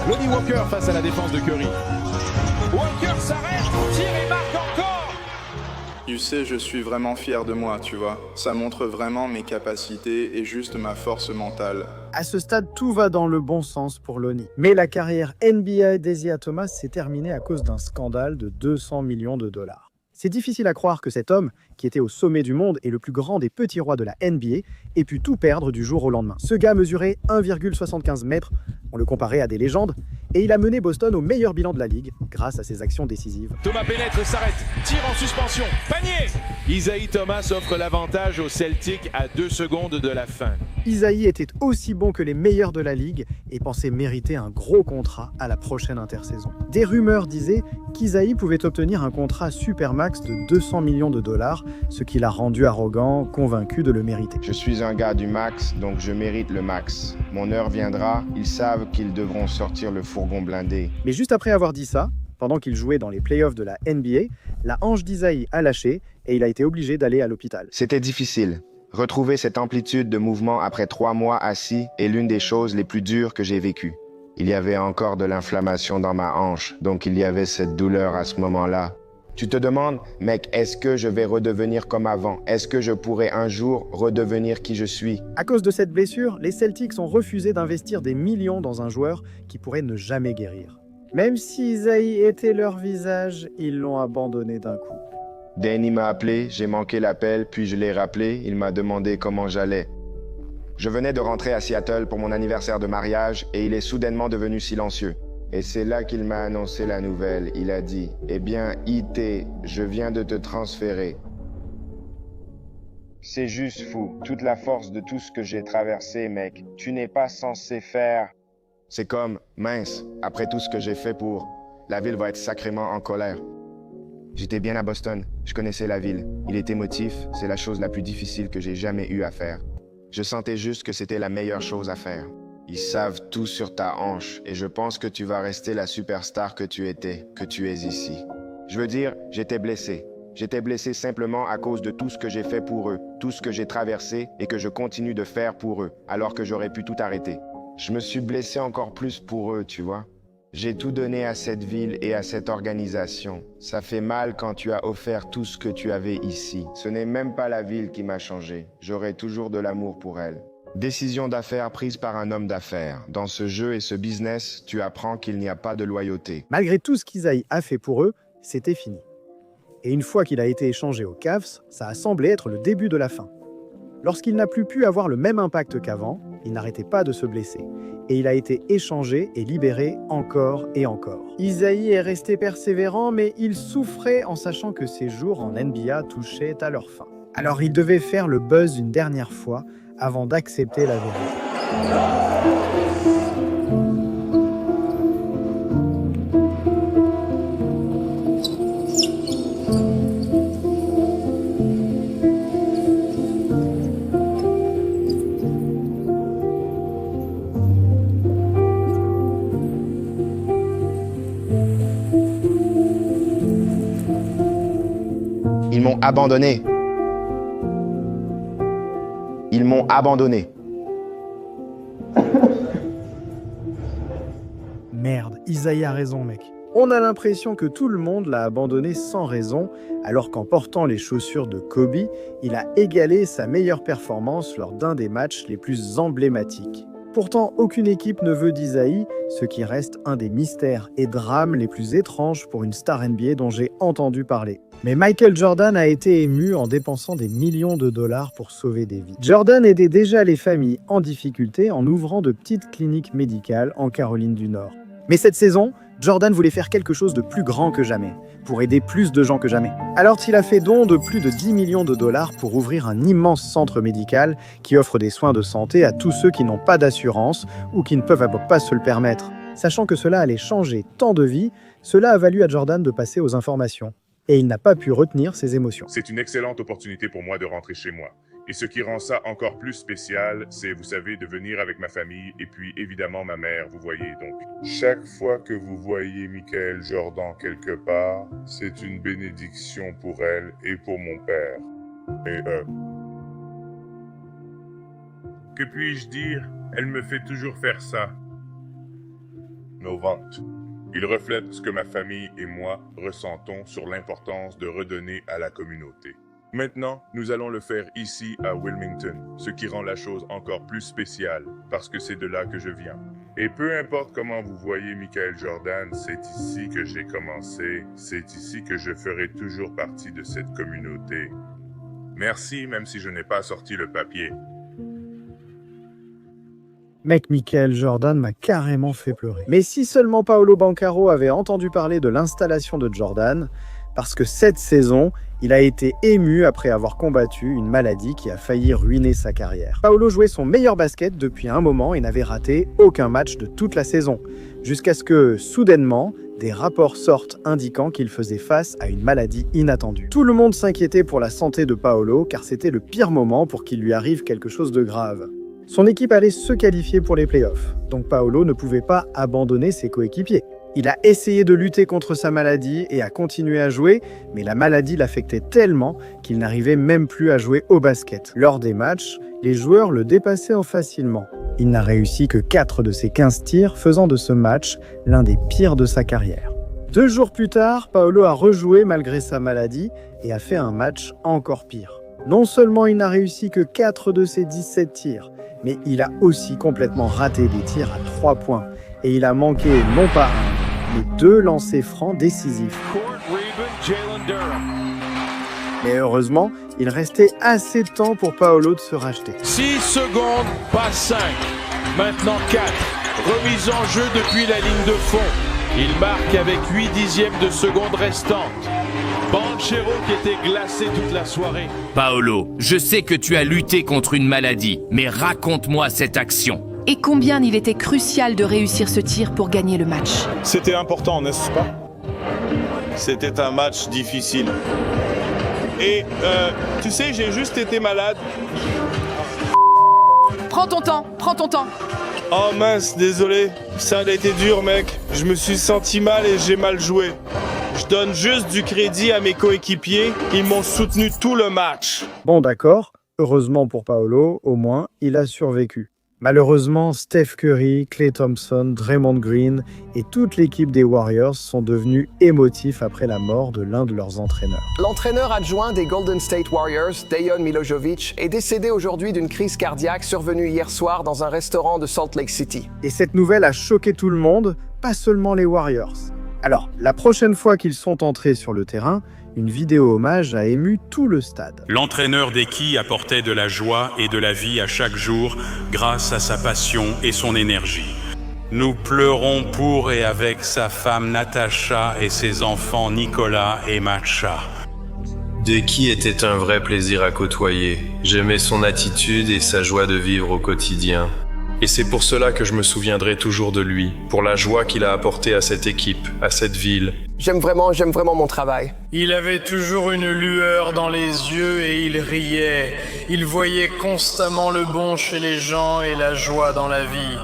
Speaker 8: Lonnie Walker face à la défense de Curry. Walker s'arrête, tire et marque encore.
Speaker 20: Tu sais, je suis vraiment fier de moi, tu vois. Ça montre vraiment mes capacités et juste ma force mentale.
Speaker 1: À ce stade, tout va dans le bon sens pour Lonnie. Mais la carrière NBA d'Isiah Thomas s'est terminée à cause d'un scandale de 200 millions de dollars. C'est difficile à croire que cet homme, qui était au sommet du monde et le plus grand des petits rois de la NBA, ait pu tout perdre du jour au lendemain. Ce gars mesurait 1,75 mètres, on le comparait à des légendes, et il a mené Boston au meilleur bilan de la ligue grâce à ses actions décisives.
Speaker 8: Thomas pénètre, s'arrête, tire en suspension, panier! Isaiah Thomas offre l'avantage aux Celtics à 2 secondes de la fin.
Speaker 1: Isaiah était aussi bon que les meilleurs de la ligue et pensait mériter un gros contrat à la prochaine intersaison. Des rumeurs disaient qu'Isaiah pouvait obtenir un contrat supermax de 200 millions de dollars, ce qui l'a rendu arrogant, convaincu de le mériter.
Speaker 18: Je suis un gars du max, donc je mérite le max. Mon heure viendra, ils savent qu'ils devront sortir le fourgon blindé.
Speaker 1: Mais juste après avoir dit ça, pendant qu'il jouait dans les playoffs de la NBA, la hanche d'Isaiah a lâché et il a été obligé d'aller à l'hôpital.
Speaker 18: C'était difficile. Retrouver cette amplitude de mouvement après 3 mois assis est l'une des choses les plus dures que j'ai vécues. Il y avait encore de l'inflammation dans ma hanche, donc il y avait cette douleur à ce moment-là. Tu te demandes, mec, est-ce que je vais redevenir comme avant? Est-ce que je pourrai un jour redevenir qui je suis?
Speaker 1: À cause de cette blessure, les Celtics ont refusé d'investir des millions dans un joueur qui pourrait ne jamais guérir. Même si Isaiah était leur visage, ils l'ont abandonné d'un coup.
Speaker 18: Danny m'a appelé, j'ai manqué l'appel, puis je l'ai rappelé, il m'a demandé comment j'allais. Je venais de rentrer à Seattle pour mon anniversaire de mariage et il est soudainement devenu silencieux. Et c'est là qu'il m'a annoncé la nouvelle. Il a dit « Eh bien, IT, je viens de te transférer. » C'est juste fou, toute la force de tout ce que j'ai traversé, mec. Tu n'es pas censé faire... C'est comme, mince, après tout ce que j'ai fait pour... La ville va être sacrément en colère. J'étais bien à Boston, je connaissais la ville. Il est émotif, c'est la chose la plus difficile que j'ai jamais eu à faire. Je sentais juste que c'était la meilleure chose à faire. Ils savent tout sur ta hanche et je pense que tu vas rester la superstar que tu étais, que tu es ici. Je veux dire, j'étais blessé. J'étais blessé simplement à cause de tout ce que j'ai fait pour eux, tout ce que j'ai traversé et que je continue de faire pour eux, alors que j'aurais pu tout arrêter. Je me suis blessé encore plus pour eux, tu vois. J'ai tout donné à cette ville et à cette organisation. Ça fait mal quand tu as offert tout ce que tu avais ici. Ce n'est même pas la ville qui m'a changé. J'aurai toujours de l'amour pour elle. Décision d'affaires prise par un homme d'affaires. Dans ce jeu et ce business, tu apprends qu'il n'y a pas de loyauté.
Speaker 1: Malgré tout ce qu'Isaiah a fait pour eux, c'était fini. Et une fois qu'il a été échangé aux Cavs, ça a semblé être le début de la fin. Lorsqu'il n'a plus pu avoir le même impact qu'avant, il n'arrêtait pas de se blesser. Et il a été échangé et libéré encore et encore. Isaiah est resté persévérant, mais il souffrait en sachant que ses jours en NBA touchaient à leur fin. Alors il devait faire le buzz une dernière fois avant d'accepter la vérité.
Speaker 18: Ils m'ont abandonné. Ils m'ont abandonné.
Speaker 1: Merde, Isaiah a raison, mec. On a l'impression que tout le monde l'a abandonné sans raison, alors qu'en portant les chaussures de Kobe, il a égalé sa meilleure performance lors d'un des matchs les plus emblématiques. Pourtant, aucune équipe ne veut d'Isaiah, ce qui reste un des mystères et drames les plus étranges pour une star NBA dont j'ai entendu parler. Mais Michael Jordan a été ému en dépensant des millions de dollars pour sauver des vies. Jordan aidait déjà les familles en difficulté en ouvrant de petites cliniques médicales en Caroline du Nord. Mais cette saison, Jordan voulait faire quelque chose de plus grand que jamais. pour aider plus de gens que jamais. Alors il a fait don de plus de 10 millions de dollars pour ouvrir un immense centre médical qui offre des soins de santé à tous ceux qui n'ont pas d'assurance ou qui ne peuvent pas se le permettre. Sachant que cela allait changer tant de vies, cela a valu à Jordan de passer aux informations. Et il n'a pas pu retenir ses émotions.
Speaker 5: C'est une excellente opportunité pour moi de rentrer chez moi. Et ce qui rend ça encore plus spécial, c'est, vous savez, de venir avec ma famille et puis évidemment ma mère, vous voyez. Donc, chaque fois que vous voyez Michael Jordan quelque part, c'est une bénédiction pour elle et pour mon père. Et que puis-je dire? Elle me fait toujours faire ça. Nos ventes. Il reflète ce que ma famille et moi ressentons sur l'importance de redonner à la communauté. Maintenant, nous allons le faire ici à Wilmington, ce qui rend la chose encore plus spéciale, parce que c'est de là que je viens. Et peu importe comment vous voyez Michael Jordan, c'est ici que j'ai commencé, c'est ici que je ferai toujours partie de cette communauté. Merci, même si je n'ai pas sorti le papier.
Speaker 1: Mec, Michael Jordan m'a carrément fait pleurer. Mais si seulement Paolo Banchero avait entendu parler de l'installation de Jordan, parce que cette saison, il a été ému après avoir combattu une maladie qui a failli ruiner sa carrière. Paolo jouait son meilleur basket depuis un moment et n'avait raté aucun match de toute la saison, jusqu'à ce que, soudainement, des rapports sortent indiquant qu'il faisait face à une maladie inattendue. Tout le monde s'inquiétait pour la santé de Paolo, car c'était le pire moment pour qu'il lui arrive quelque chose de grave. Son équipe allait se qualifier pour les playoffs, donc Paolo ne pouvait pas abandonner ses coéquipiers. Il a essayé de lutter contre sa maladie et a continué à jouer, mais la maladie l'affectait tellement qu'il n'arrivait même plus à jouer au basket. Lors des matchs, les joueurs le dépassaient facilement. Il n'a réussi que 4 de ses 15 tirs, faisant de ce match l'un des pires de sa carrière. 2 jours plus tard, Paolo a rejoué malgré sa maladie et a fait un match encore pire. Non seulement il n'a réussi que 4 de ses 17 tirs, mais il a aussi complètement raté des tirs à 3 points. Et il a manqué non pas un, mais 2 lancers francs décisifs. Mais heureusement, il restait assez de temps pour Paolo de se racheter.
Speaker 8: 6 secondes, pas 5. Maintenant 4. Remise en jeu depuis la ligne de fond. Il marque avec 8 dixièmes de seconde restantes. Banchero qui était glacé toute la soirée.
Speaker 7: Paolo, je sais que tu as lutté contre une maladie, mais raconte-moi cette action.
Speaker 21: Et combien il était crucial de réussir ce tir pour gagner le match.
Speaker 22: C'était important, n'est-ce pas? C'était un match difficile. Et, tu sais, j'ai juste été malade.
Speaker 21: Prends ton temps, prends ton temps.
Speaker 22: Oh mince, désolé. Ça a été dur, mec. Je me suis senti mal et j'ai mal joué. Je donne juste du crédit à mes coéquipiers. Ils m'ont soutenu tout le match.
Speaker 1: Bon, d'accord. Heureusement pour Paolo, au moins, il a survécu. Malheureusement, Steph Curry, Klay Thompson, Draymond Green et toute l'équipe des Warriors sont devenus émotifs après la mort de l'un de leurs entraîneurs.
Speaker 23: L'entraîneur adjoint des Golden State Warriors, Dejan Milojevic, est décédé aujourd'hui d'une crise cardiaque survenue hier soir dans un restaurant de Salt Lake City.
Speaker 1: Et cette nouvelle a choqué tout le monde, pas seulement les Warriors. Alors, la prochaine fois qu'ils sont entrés sur le terrain, une vidéo hommage a ému tout le stade.
Speaker 24: L'entraîneur d'Eki apportait de la joie et de la vie à chaque jour grâce à sa passion et son énergie. Nous pleurons pour et avec sa femme Natacha et ses enfants Nicolas et Matcha.
Speaker 25: Deki était un vrai plaisir à côtoyer. J'aimais son attitude et sa joie de vivre au quotidien. Et c'est pour cela que je me souviendrai toujours de lui, pour la joie qu'il a apportée à cette équipe, à cette ville.
Speaker 23: J'aime vraiment mon travail.
Speaker 26: Il avait toujours une lueur dans les yeux et il riait. Il voyait constamment le bon chez les gens et la joie dans la vie.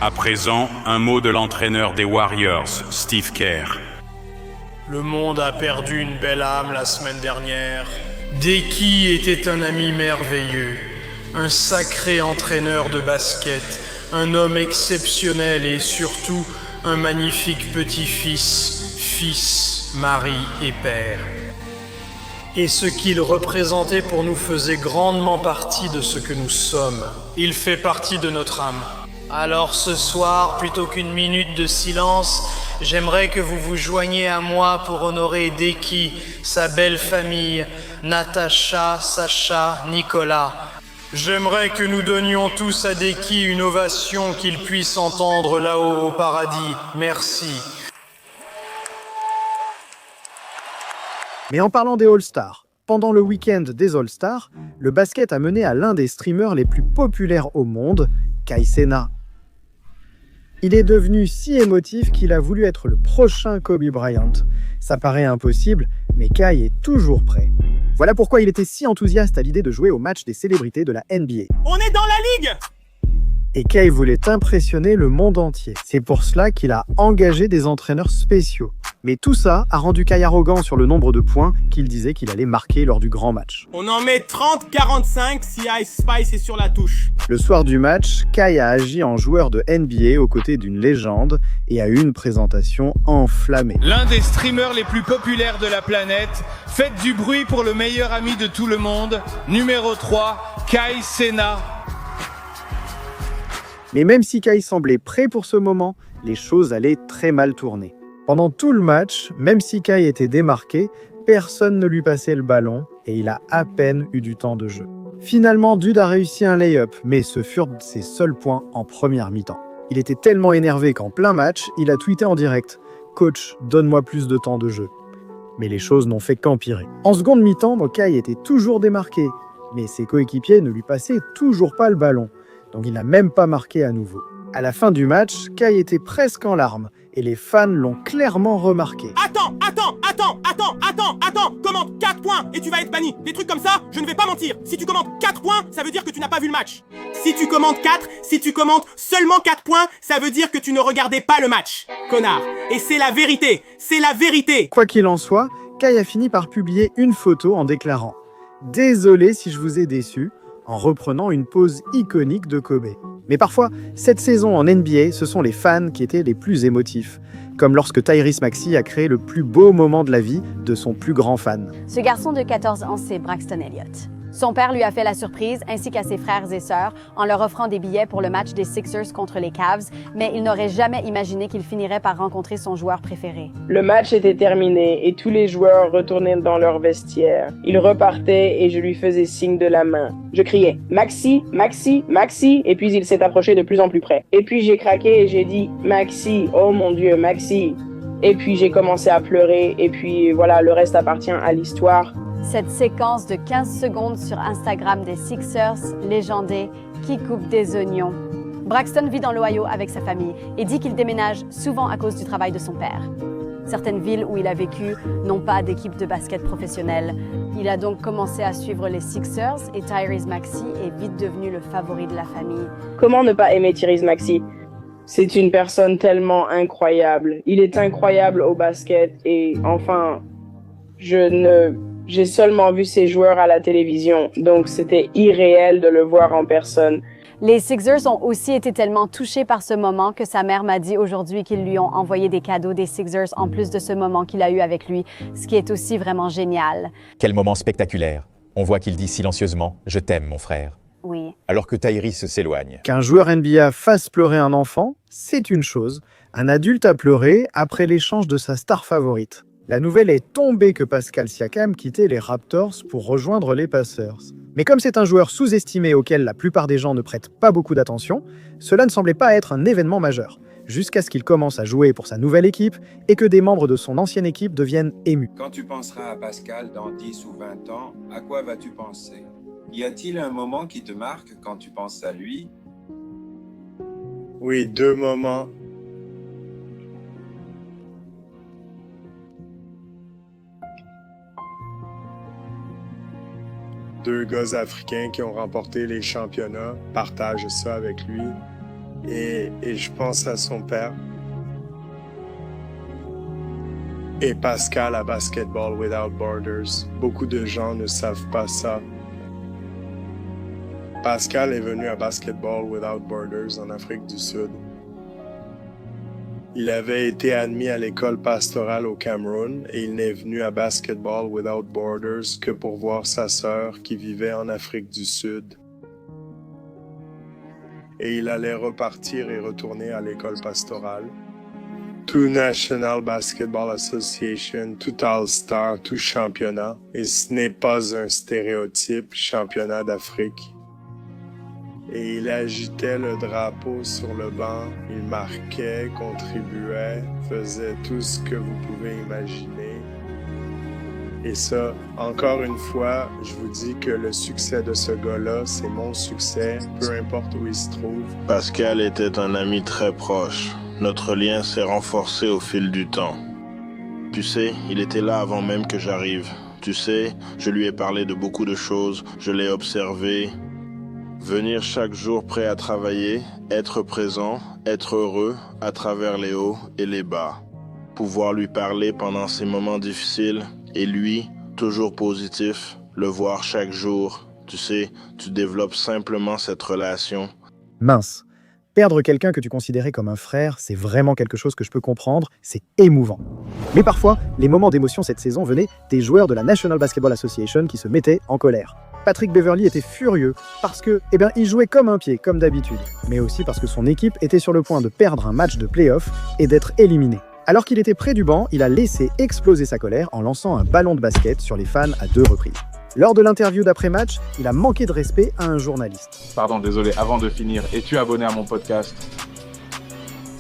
Speaker 24: À présent, un mot de l'entraîneur des Warriors, Steve Kerr.
Speaker 26: Le monde a perdu une belle âme la semaine dernière. Deki était un ami merveilleux, un sacré entraîneur de basket, un homme exceptionnel et surtout un magnifique petit-fils, fils, mari et père. Et ce qu'il représentait pour nous faisait grandement partie de ce que nous sommes. Il fait partie de notre âme. Alors ce soir, plutôt qu'une minute de silence, j'aimerais que vous vous joigniez à moi pour honorer Deki, sa belle famille, Natacha, Sacha, Nicolas. J'aimerais que nous donnions tous à Deki une ovation qu'il puisse entendre là-haut au paradis. Merci.
Speaker 1: Mais en parlant des All-Stars, pendant le week-end des All-Stars, le basket a mené à l'un des streamers les plus populaires au monde, Kai Cenat. Il est devenu si émotif qu'il a voulu être le prochain Kobe Bryant. Ça paraît impossible, mais Kai est toujours prêt. Voilà pourquoi il était si enthousiaste à l'idée de jouer au match des célébrités de la NBA.
Speaker 6: On est dans la ligue!
Speaker 1: Et Kai voulait impressionner le monde entier. C'est pour cela qu'il a engagé des entraîneurs spéciaux. Mais tout ça a rendu Kai arrogant sur le nombre de points qu'il disait qu'il allait marquer lors du grand match.
Speaker 6: On en met 30-45 si Ice Spice est sur la touche.
Speaker 1: Le soir du match, Kai a agi en joueur de NBA aux côtés d'une légende et a eu une présentation enflammée.
Speaker 11: L'un des streamers les plus populaires de la planète, faites du bruit pour le meilleur ami de tout le monde, numéro 3, Kai Cenat.
Speaker 1: Mais même si Kai semblait prêt pour ce moment, les choses allaient très mal tourner. Pendant tout le match, même si Kai était démarqué, personne ne lui passait le ballon et il a à peine eu du temps de jeu. Finalement, Dude a réussi un lay-up, mais ce furent ses seuls points en première mi-temps. Il était tellement énervé qu'en plein match, il a tweeté en direct « Coach, donne-moi plus de temps de jeu ». Mais les choses n'ont fait qu'empirer. En seconde mi-temps, Kai était toujours démarqué, mais ses coéquipiers ne lui passaient toujours pas le ballon. Donc il n'a même pas marqué à nouveau. À la fin du match, Kai était presque en larmes, et les fans l'ont clairement remarqué.
Speaker 6: Attends, commente 4 points et tu vas être banni. Des trucs comme ça, je ne vais pas mentir. Si tu commentes 4 points, ça veut dire que tu n'as pas vu le match. Si tu commentes seulement 4 points, ça veut dire que tu ne regardais pas le match. Connard. Et c'est la vérité,
Speaker 1: Quoi qu'il en soit, Kai a fini par publier une photo en déclarant « Désolé si je vous ai déçu », en reprenant une pose iconique de Kobe. Mais parfois, cette saison en NBA, ce sont les fans qui étaient les plus émotifs, comme lorsque Tyrese Maxey a créé le plus beau moment de la vie de son plus grand fan.
Speaker 10: Ce garçon de 14 ans, c'est Braxton Elliott. Son père lui a fait la surprise, ainsi qu'à ses frères et sœurs, en leur offrant des billets pour le match des Sixers contre les Cavs, mais il n'aurait jamais imaginé qu'il finirait par rencontrer son joueur préféré.
Speaker 12: Le match était terminé et tous les joueurs retournaient dans leur vestiaire. Ils repartaient et je lui faisais signe de la main. Je criais « Maxi, Maxi, Maxi » et puis il s'est approché de plus en plus près. Et puis j'ai craqué et j'ai dit « Maxi, oh mon Dieu, Maxi ». Et puis j'ai commencé à pleurer et puis voilà, le reste appartient à l'histoire.
Speaker 10: Cette séquence de 15 secondes sur Instagram des Sixers, légendés, qui coupent des oignons. Braxton vit dans l'Ohio avec sa famille et dit qu'il déménage souvent à cause du travail de son père. Certaines villes où il a vécu n'ont pas d'équipe de basket professionnelle. Il a donc commencé à suivre les Sixers et Tyrese Maxey est vite devenu le favori de la famille.
Speaker 12: Comment ne pas aimer Tyrese Maxey ? C'est une personne tellement incroyable. Il est incroyable au basket et enfin, j'ai seulement vu ces joueurs à la télévision, donc c'était irréel de le voir en personne.
Speaker 10: Les Sixers ont aussi été tellement touchés par ce moment que sa mère m'a dit aujourd'hui qu'ils lui ont envoyé des cadeaux des Sixers en plus de ce moment qu'il a eu avec lui, ce qui est aussi vraiment génial.
Speaker 13: Quel moment spectaculaire. On voit qu'il dit silencieusement « Je t'aime, mon frère ».
Speaker 10: Oui.
Speaker 13: Alors que Tyrese s'éloigne.
Speaker 1: Qu'un joueur NBA fasse pleurer un enfant, c'est une chose. Un adulte a pleuré après l'échange de sa star favorite. La nouvelle est tombée que Pascal Siakam quittait les Raptors pour rejoindre les Pacers. Mais comme c'est un joueur sous-estimé auquel la plupart des gens ne prêtent pas beaucoup d'attention, cela ne semblait pas être un événement majeur, jusqu'à ce qu'il commence à jouer pour sa nouvelle équipe et que des membres de son ancienne équipe deviennent émus.
Speaker 15: Quand tu penseras à Pascal dans 10 ou 20 ans, à quoi vas-tu penser? Y a-t-il un moment qui te marque quand tu penses à lui?
Speaker 22: Oui, 2 moments. Deux gars africains qui ont remporté les championnats partagent ça avec lui. Et je pense à son père. Et Pascal à Basketball Without Borders. Beaucoup de gens ne savent pas ça. Pascal est venu à Basketball Without Borders en Afrique du Sud. Il avait été admis à l'école pastorale au Cameroun et il n'est venu à Basketball Without Borders que pour voir sa sœur qui vivait en Afrique du Sud. Et il allait repartir et retourner à l'école pastorale. Tout National Basketball Association, tout All-Star, tout championnat. Et ce n'est pas un stéréotype championnat d'Afrique.
Speaker 20: et il agitait le drapeau sur le banc. Il marquait, contribuait, faisait tout ce que vous pouvez imaginer. Et ça, encore une fois, je vous dis que le succès de ce gars-là, c'est mon succès, peu importe où il se trouve.
Speaker 22: Pascal était un ami très proche. Notre lien s'est renforcé au fil du temps. Tu sais, il était là avant même que j'arrive. Tu sais, je lui ai parlé de beaucoup de choses, je l'ai observé. Venir chaque jour prêt à travailler, être présent, être heureux à travers les hauts et les bas. Pouvoir lui parler pendant ces moments difficiles. Et lui, toujours positif, le voir chaque jour. Tu sais, tu développes simplement cette relation.
Speaker 1: Mince. Perdre quelqu'un que tu considérais comme un frère, c'est vraiment quelque chose que je peux comprendre, c'est émouvant. Mais parfois, les moments d'émotion cette saison venaient des joueurs de la National Basketball Association qui se mettaient en colère. Patrick Beverley était furieux parce que, il jouait comme un pied, comme d'habitude. Mais aussi parce que son équipe était sur le point de perdre un match de play-off et d'être éliminé. Alors qu'il était près du banc, il a laissé exploser sa colère en lançant un ballon de basket sur les fans à 2 reprises. Lors de l'interview d'après-match, il a manqué de respect à un journaliste.
Speaker 2: Pardon, désolé, avant de finir, es-tu abonné à mon podcast?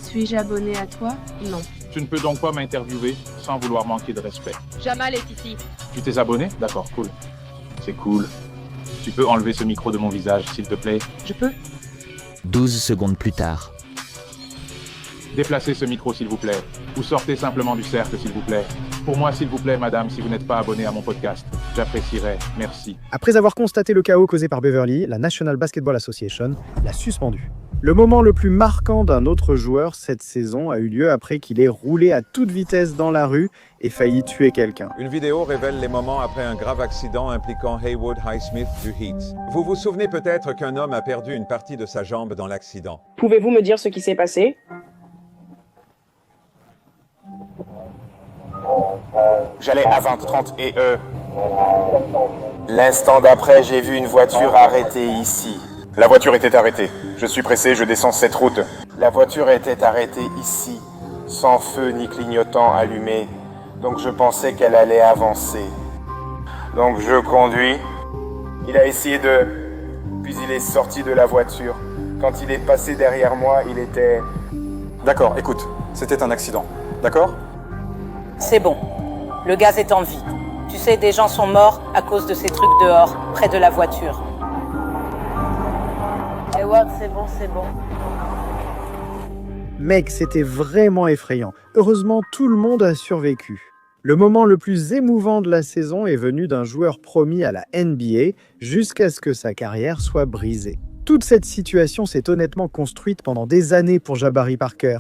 Speaker 3: Suis-je abonné à toi? Non.
Speaker 2: Tu ne peux donc pas m'interviewer sans vouloir manquer de respect.
Speaker 3: Jamal est ici.
Speaker 2: Tu t'es abonné? D'accord, cool. C'est cool. Tu peux enlever ce micro de mon visage, s'il te plaît?
Speaker 3: Je peux?
Speaker 4: 12 secondes plus tard.
Speaker 2: Déplacez ce micro, s'il vous plaît. Ou sortez simplement du cercle, s'il vous plaît. Pour moi, s'il vous plaît, madame, si vous n'êtes pas abonné à mon podcast, j'apprécierais. Merci.
Speaker 1: Après avoir constaté le chaos causé par Beverley, la National Basketball Association l'a suspendu. Le moment le plus marquant d'un autre joueur cette saison a eu lieu après qu'il ait roulé à toute vitesse dans la rue et failli tuer quelqu'un.
Speaker 14: Une vidéo révèle les moments après un grave accident impliquant Haywood Highsmith du Heat. Vous vous souvenez peut-être qu'un homme a perdu une partie de sa jambe dans l'accident.
Speaker 12: Pouvez-vous me dire ce qui s'est passé?
Speaker 16: J'allais à 20-30 et l'instant d'après, j'ai vu une voiture arrêtée ici.
Speaker 17: La voiture était arrêtée. Je suis pressé, je descends cette route.
Speaker 16: La voiture était arrêtée ici, sans feu ni clignotant allumé. Donc je pensais qu'elle allait avancer. Donc je conduis. Il a essayé de... Puis il est sorti de la voiture. Quand il est passé derrière moi, il était...
Speaker 17: D'accord, écoute, c'était un accident. D'accord ?
Speaker 27: C'est bon. Le gaz est en vie. Tu sais, des gens sont morts à cause de ces trucs dehors, près de la voiture. Hayward, c'est bon, c'est bon.
Speaker 1: Mec, c'était vraiment effrayant. Heureusement, tout le monde a survécu. Le moment le plus émouvant de la saison est venu d'un joueur promis à la NBA jusqu'à ce que sa carrière soit brisée. Toute cette situation s'est honnêtement construite pendant des années pour Jabari Parker,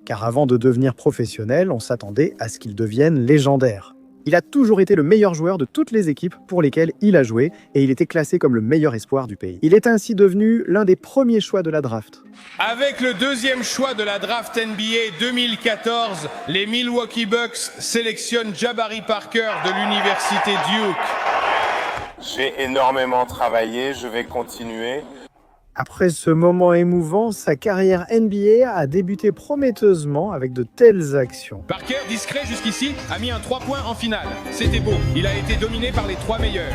Speaker 1: car avant de devenir professionnel, on s'attendait à ce qu'il devienne légendaire. Il a toujours été le meilleur joueur de toutes les équipes pour lesquelles il a joué et il était classé comme le meilleur espoir du pays. Il est ainsi devenu l'un des premiers choix de la draft.
Speaker 11: Avec le 2e choix de la draft NBA 2014, les Milwaukee Bucks sélectionnent Jabari Parker de l'université Duke.
Speaker 16: J'ai énormément travaillé, je vais continuer.
Speaker 1: Après ce moment émouvant, sa carrière NBA a débuté prometteusement avec de telles actions.
Speaker 11: Parker, discret jusqu'ici, a mis un 3 points en finale. C'était beau, il a été dominé par les 3 meilleurs.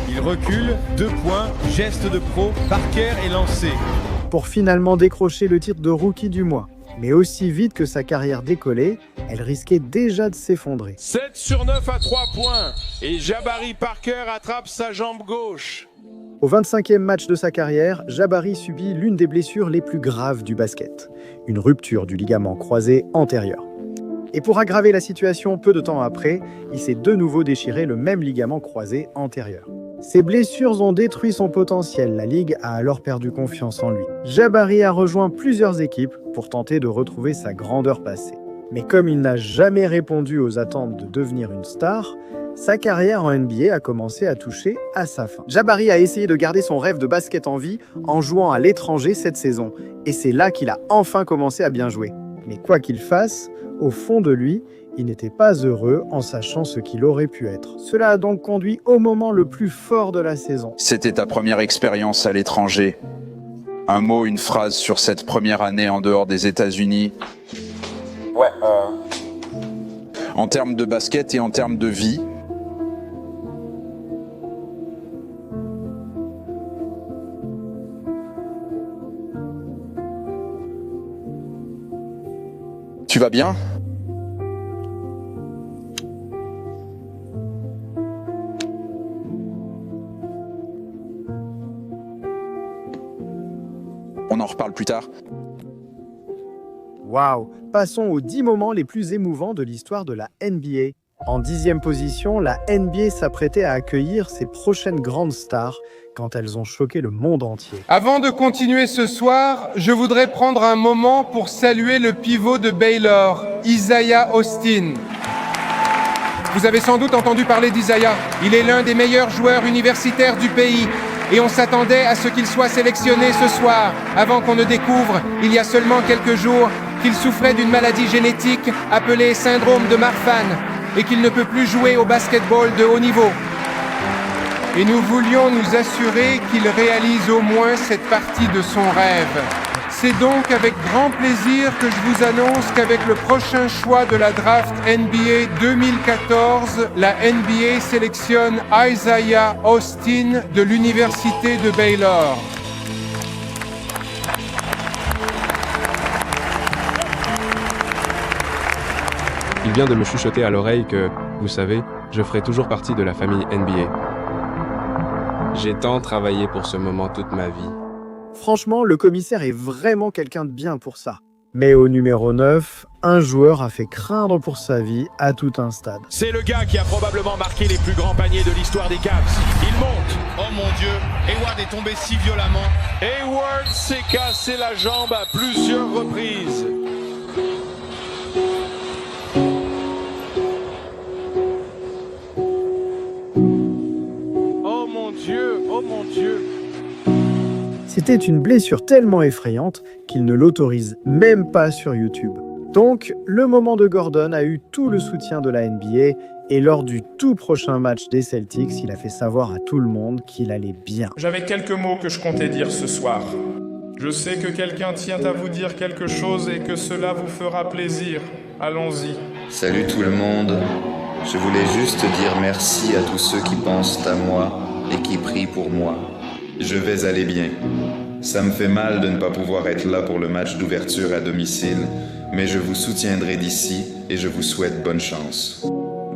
Speaker 11: Il recule, 2 points, geste de pro, Parker est lancé.
Speaker 1: Pour finalement décrocher le titre de rookie du mois. Mais aussi vite que sa carrière décollait, elle risquait déjà de s'effondrer.
Speaker 11: 7 sur 9 à 3 points, et Jabari Parker attrape sa jambe gauche.
Speaker 1: Au 25e match de sa carrière, Jabari subit l'une des blessures les plus graves du basket, une rupture du ligament croisé antérieur. Et pour aggraver la situation, peu de temps après, il s'est de nouveau déchiré le même ligament croisé antérieur. Ces blessures ont détruit son potentiel, la Ligue a alors perdu confiance en lui. Jabari a rejoint plusieurs équipes pour tenter de retrouver sa grandeur passée. Mais comme il n'a jamais répondu aux attentes de devenir une star, sa carrière en NBA a commencé à toucher à sa fin. Jabari a essayé de garder son rêve de basket en vie en jouant à l'étranger cette saison. Et c'est là qu'il a enfin commencé à bien jouer. Mais quoi qu'il fasse, au fond de lui, il n'était pas heureux en sachant ce qu'il aurait pu être. Cela a donc conduit au moment le plus fort de la saison.
Speaker 28: C'était ta première expérience à l'étranger. Un mot, une phrase sur cette première année en dehors des États-Unis.
Speaker 16: Ouais,
Speaker 28: En termes de basket et en termes de vie. Tu vas bien? On en reparle plus tard.
Speaker 1: Waouh! Passons aux 10 moments les plus émouvants de l'histoire de la NBA. En 10e position, la NBA s'apprêtait à accueillir ses prochaines grandes stars quand elles ont choqué le monde entier.
Speaker 11: Avant de continuer ce soir, je voudrais prendre un moment pour saluer le pivot de Baylor, Isaiah Austin. Vous avez sans doute entendu parler d'Isaiah. Il est l'un des meilleurs joueurs universitaires du pays. Et on s'attendait à ce qu'il soit sélectionné ce soir, avant qu'on ne découvre, il y a seulement quelques jours, qu'il souffrait d'une maladie génétique appelée syndrome de Marfan et qu'il ne peut plus jouer au basketball de haut niveau. Et nous voulions nous assurer qu'il réalise au moins cette partie de son rêve. C'est donc avec grand plaisir que je vous annonce qu'avec le prochain choix de la draft NBA 2014, la NBA sélectionne Isaiah Austin de l'université de Baylor.
Speaker 5: Il vient de me chuchoter à l'oreille que, vous savez, je ferai toujours partie de la famille NBA. J'ai tant travaillé pour ce moment toute ma vie.
Speaker 1: Franchement, le commissaire est vraiment quelqu'un de bien pour ça. Mais au numéro 9, un joueur a fait craindre pour sa vie à tout un stade.
Speaker 7: C'est le gars qui a probablement marqué les plus grands paniers de l'histoire des Cavs. Il monte.
Speaker 11: Oh mon Dieu, Hayward est tombé si violemment.
Speaker 7: Hayward s'est cassé la jambe à plusieurs reprises.
Speaker 11: Oh mon Dieu, oh mon Dieu.
Speaker 1: C'était une blessure tellement effrayante qu'il ne l'autorise même pas sur YouTube. Donc, le moment de Gordon a eu tout le soutien de la NBA et lors du tout prochain match des Celtics, il a fait savoir à tout le monde qu'il allait bien.
Speaker 26: J'avais quelques mots que je comptais dire ce soir. Je sais que quelqu'un tient à vous dire quelque chose et que cela vous fera plaisir. Allons-y.
Speaker 8: Salut tout le monde. Je voulais juste dire merci à tous ceux qui pensent à moi et qui prient pour moi. Je vais aller bien. Ça me fait mal de ne pas pouvoir être là pour le match d'ouverture à domicile, mais je vous soutiendrai d'ici et je vous souhaite bonne chance.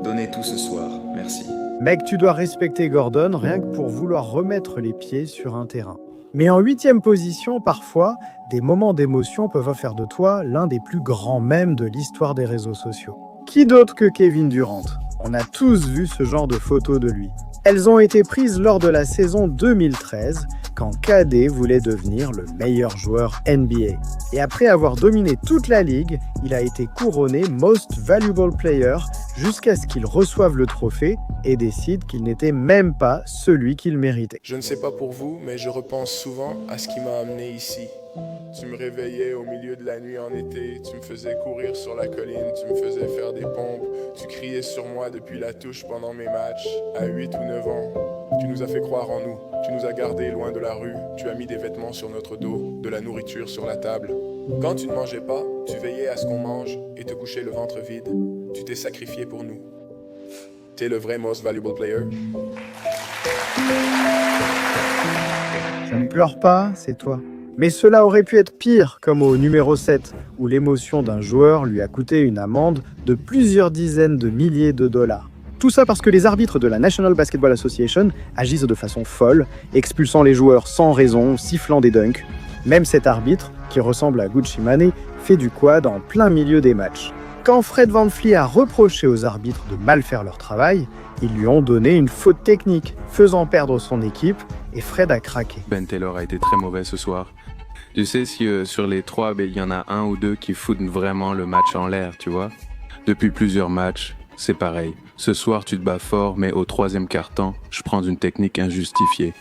Speaker 8: Donnez tout ce soir, merci.
Speaker 1: Mec, tu dois respecter Gordon rien que pour vouloir remettre les pieds sur un terrain. Mais en 8e position, parfois, des moments d'émotion peuvent faire de toi l'un des plus grands mèmes de l'histoire des réseaux sociaux. Qui d'autre que Kevin Durant? On a tous vu ce genre de photos de lui. Elles ont été prises lors de la saison 2013, quand KD voulait devenir le meilleur joueur NBA. Et après avoir dominé toute la ligue, il a été couronné Most Valuable Player jusqu'à ce qu'il reçoive le trophée et décide qu'il n'était même pas celui qu'il méritait.
Speaker 20: Je ne sais pas pour vous, mais je repense souvent à ce qui m'a amené ici. Tu me réveillais au milieu de la nuit en été, tu me faisais courir sur la colline, tu me faisais faire des pompes, tu criais sur moi depuis la touche pendant mes matchs. À 8 ou 9 ans, tu nous as fait croire en nous, tu nous as gardés loin de la rue, tu as mis des vêtements sur notre dos, de la nourriture sur la table. Quand tu ne mangeais pas, tu veillais à ce qu'on mange et te couchais le ventre vide. Tu t'es sacrifié pour nous. T'es le vrai Most Valuable Player.
Speaker 1: Ça ne pleure pas, c'est toi. Mais cela aurait pu être pire, comme au numéro 7, où l'émotion d'un joueur lui a coûté une amende de plusieurs dizaines de milliers de dollars. Tout ça parce que les arbitres de la National Basketball Association agissent de façon folle, expulsant les joueurs sans raison, sifflant des dunks. Même cet arbitre, qui ressemble à Gucci Mane, fait du quad en plein milieu des matchs. Quand Fred VanVleet a reproché aux arbitres de mal faire leur travail, ils lui ont donné une faute technique, faisant perdre son équipe, et Fred a craqué.
Speaker 5: Ben Taylor a été très mauvais ce soir. Tu sais, si sur les 3, il y en a 1 ou 2 qui foutent vraiment le match en l'air, tu vois. Depuis plusieurs matchs, c'est pareil. Ce soir, tu te bats fort, mais au 3e quart-temps, je prends une technique injustifiée.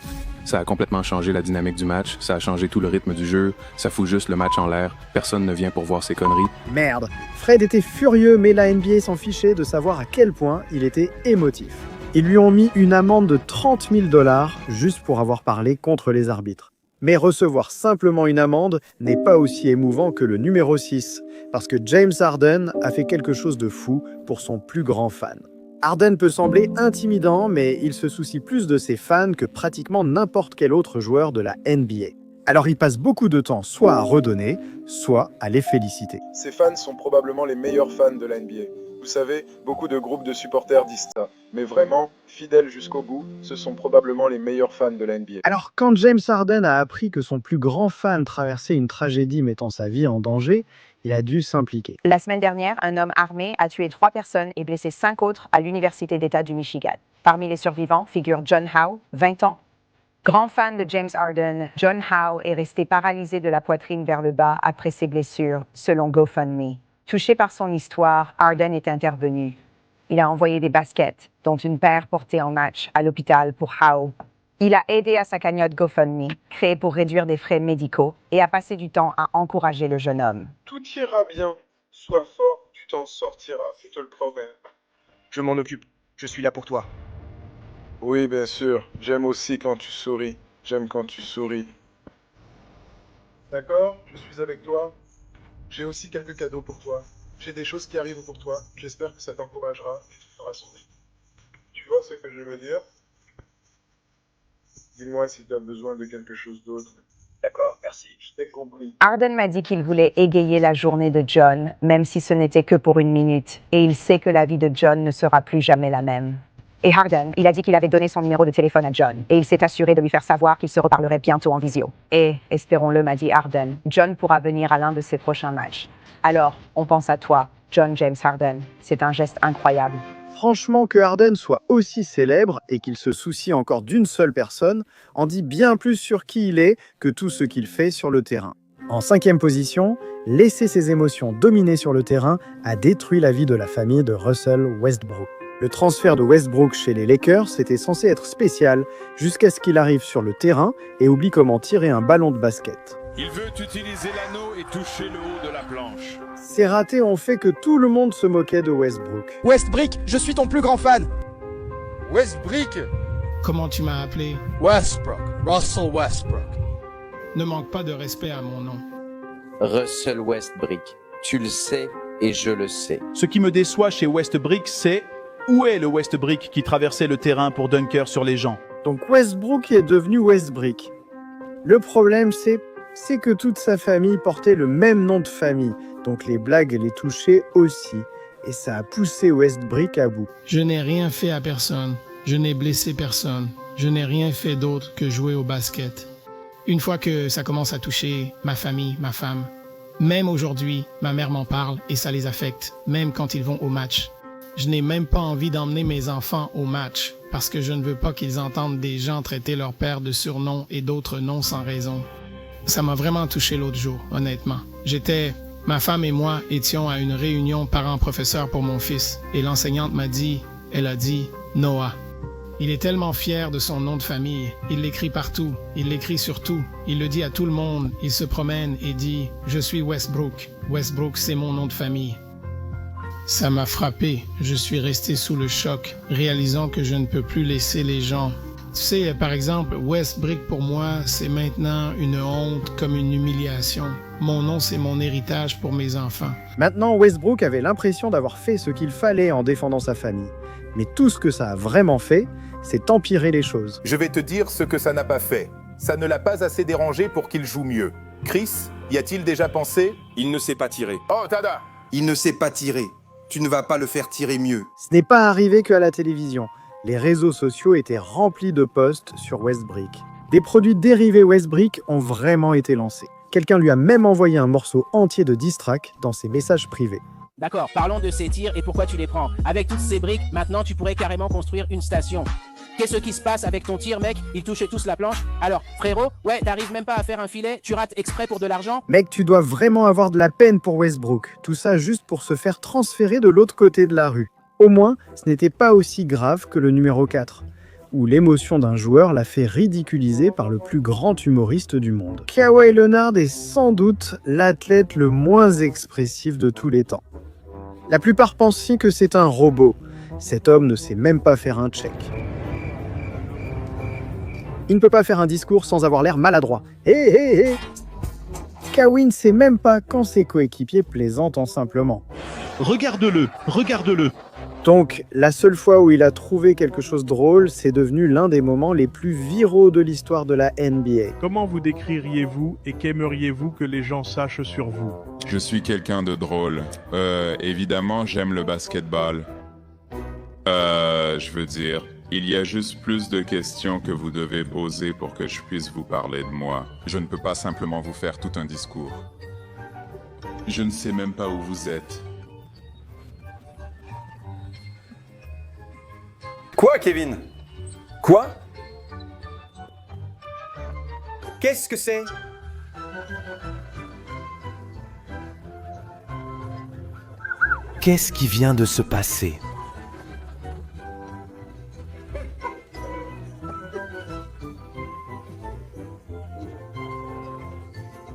Speaker 5: Ça a complètement changé la dynamique du match, ça a changé tout le rythme du jeu, ça fout juste le match en l'air, personne ne vient pour voir ces conneries.
Speaker 1: Merde, Fred était furieux, mais la NBA s'en fichait de savoir à quel point il était émotif. Ils lui ont mis une amende de 30 000 $ juste pour avoir parlé contre les arbitres. Mais recevoir simplement une amende n'est pas aussi émouvant que le numéro 6, parce que James Harden a fait quelque chose de fou pour son plus grand fan. Harden peut sembler intimidant, mais il se soucie plus de ses fans que pratiquement n'importe quel autre joueur de la NBA. Alors il passe beaucoup de temps soit à redonner, soit à les féliciter.
Speaker 6: Ces fans sont probablement les meilleurs fans de la NBA. Vous savez, beaucoup de groupes de supporters disent ça. Mais vraiment, fidèles jusqu'au bout, ce sont probablement les meilleurs fans de la NBA.
Speaker 1: Alors quand James Harden a appris que son plus grand fan traversait une tragédie mettant sa vie en danger, il a dû s'impliquer.
Speaker 9: La semaine dernière, un homme armé a tué 3 personnes et blessé 5 autres à l'Université d'État du Michigan. Parmi les survivants figure John Howe, 20 ans. Grand fan de James Harden, John Howe est resté paralysé de la poitrine vers le bas après ses blessures, selon GoFundMe. Touché par son histoire, Harden est intervenu. Il a envoyé des baskets, dont une paire portée en match, à l'hôpital pour Howe. Il a aidé à sa cagnotte GoFundMe, créée pour réduire des frais médicaux, et a passé du temps à encourager le jeune homme.
Speaker 6: Tout ira bien. Sois fort, tu t'en sortiras, je te le promets.
Speaker 18: Je m'en occupe. Je suis là pour toi.
Speaker 6: Oui, bien sûr. J'aime aussi quand tu souris. J'aime quand tu souris. D'accord, je suis avec toi. J'ai aussi quelques cadeaux pour toi. J'ai des choses qui arrivent pour toi. J'espère que ça t'encouragera et tu feras sourire. Tu vois ce que je veux dire? Dis-moi si tu as besoin de quelque chose d'autre.
Speaker 18: D'accord, merci.
Speaker 6: Je t'ai compris.
Speaker 9: Harden m'a dit qu'il voulait égayer la journée de John, même si ce n'était que pour 1 minute, et il sait que la vie de John ne sera plus jamais la même. Et Harden, il a dit qu'il avait donné son numéro de téléphone à John, et il s'est assuré de lui faire savoir qu'il se reparlerait bientôt en visio. Et, espérons-le, m'a dit Harden, John pourra venir à l'un de ses prochains matchs. Alors, on pense à toi, John James Harden. C'est un geste incroyable.
Speaker 1: Franchement, que Harden soit aussi célèbre et qu'il se soucie encore d'une seule personne en dit bien plus sur qui il est que tout ce qu'il fait sur le terrain. En 5e position, laisser ses émotions dominer sur le terrain a détruit la vie de la famille de Russell Westbrook. Le transfert de Westbrook chez les Lakers était censé être spécial jusqu'à ce qu'il arrive sur le terrain et oublie comment tirer un ballon de basket.
Speaker 7: Il veut utiliser l'anneau et toucher le haut de la planche.
Speaker 1: Ces ratés ont fait que tout le monde se moquait de Westbrook.
Speaker 18: Westbrook, je suis ton plus grand fan.
Speaker 6: Westbrook?
Speaker 26: Comment tu m'as appelé?
Speaker 18: Westbrook. Russell Westbrook.
Speaker 26: Ne manque pas de respect à mon nom.
Speaker 19: Russell Westbrook. Tu le sais et je le sais.
Speaker 21: Ce qui me déçoit chez Westbrook, c'est où est le Westbrook qui traversait le terrain pour dunker sur les gens?
Speaker 1: Donc Westbrook est devenu Westbrook. Le problème, c'est que toute sa famille portait le même nom de famille, donc les blagues les touchaient aussi, et ça a poussé Westbrook à bout.
Speaker 26: Je n'ai rien fait à personne, je n'ai blessé personne, je n'ai rien fait d'autre que jouer au basket. Une fois que ça commence à toucher ma famille, ma femme, même aujourd'hui, ma mère m'en parle et ça les affecte, même quand ils vont au match. Je n'ai même pas envie d'emmener mes enfants au match, parce que je ne veux pas qu'ils entendent des gens traiter leur père de surnoms et d'autres noms sans raison. Ça m'a vraiment touché l'autre jour, honnêtement. Ma femme et moi étions à une réunion parents-professeurs pour mon fils, et l'enseignante elle a dit Noah. Il est tellement fier de son nom de famille, il l'écrit partout, il l'écrit sur tout, il le dit à tout le monde, il se promène et dit « Je suis Westbrook, Westbrook c'est mon nom de famille ». Ça m'a frappé, je suis resté sous le choc, réalisant que je ne peux plus laisser les gens. Tu sais, par exemple, Westbrook pour moi, c'est maintenant une honte comme une humiliation. Mon nom, c'est mon héritage pour mes enfants.
Speaker 1: Maintenant, Westbrook avait l'impression d'avoir fait ce qu'il fallait en défendant sa famille. Mais tout ce que ça a vraiment fait, c'est empirer les choses.
Speaker 23: Je vais te dire ce que ça n'a pas fait. Ça ne l'a pas assez dérangé pour qu'il joue mieux. Chris, y a-t-il déjà pensé?
Speaker 17: Il ne sait pas tirer.
Speaker 23: Oh, Tada!
Speaker 24: Il ne sait pas tirer. Tu ne vas pas le faire tirer mieux.
Speaker 1: Ce n'est pas arrivé qu'à la télévision. Les réseaux sociaux étaient remplis de posts sur Westbrook. Des produits dérivés Westbrook ont vraiment été lancés. Quelqu'un lui a même envoyé un morceau entier de diss track dans ses messages privés.
Speaker 25: D'accord, parlons de ces tirs et pourquoi tu les prends. Avec toutes ces briques, maintenant tu pourrais carrément construire une station. Qu'est-ce qui se passe avec ton tir, mec? Ils touchaient tous la planche. Alors, frérot, ouais, t'arrives même pas à faire un filet, tu rates exprès pour de l'argent?
Speaker 1: Mec, tu dois vraiment avoir de la peine pour Westbrook. Tout ça juste pour se faire transférer de l'autre côté de la rue. Au moins, ce n'était pas aussi grave que le numéro 4, où l'émotion d'un joueur l'a fait ridiculiser par le plus grand humoriste du monde. Kawhi Leonard est sans doute l'athlète le moins expressif de tous les temps. La plupart pensent que c'est un robot. Cet homme ne sait même pas faire un check. Il ne peut pas faire un discours sans avoir l'air maladroit. Hé hé hé! Kawhi ne sait même pas quand ses coéquipiers plaisantent en simplement.
Speaker 21: Regarde-le, regarde-le.
Speaker 1: Donc, la seule fois où il a trouvé quelque chose de drôle, c'est devenu l'un des moments les plus viraux de l'histoire de la NBA.
Speaker 2: Comment vous décririez-vous et qu'aimeriez-vous que les gens sachent sur vous?
Speaker 3: Je suis quelqu'un de drôle. Évidemment, j'aime le basketball. Je veux dire, il y a juste plus de questions que vous devez poser pour que je puisse vous parler de moi. Je ne peux pas simplement vous faire tout un discours. Je ne sais même pas où vous êtes.
Speaker 17: Quoi, Kevin? Quoi?
Speaker 18: Qu'est-ce que c'est?
Speaker 4: Qu'est-ce qui vient de se passer?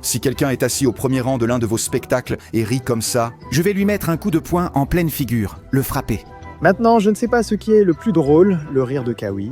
Speaker 10: Si quelqu'un est assis au premier rang de l'un de vos spectacles et rit comme ça, je vais lui mettre un coup de poing en pleine figure, le frapper.
Speaker 1: Maintenant, je ne sais pas ce qui est le plus drôle, le rire de Kawhi,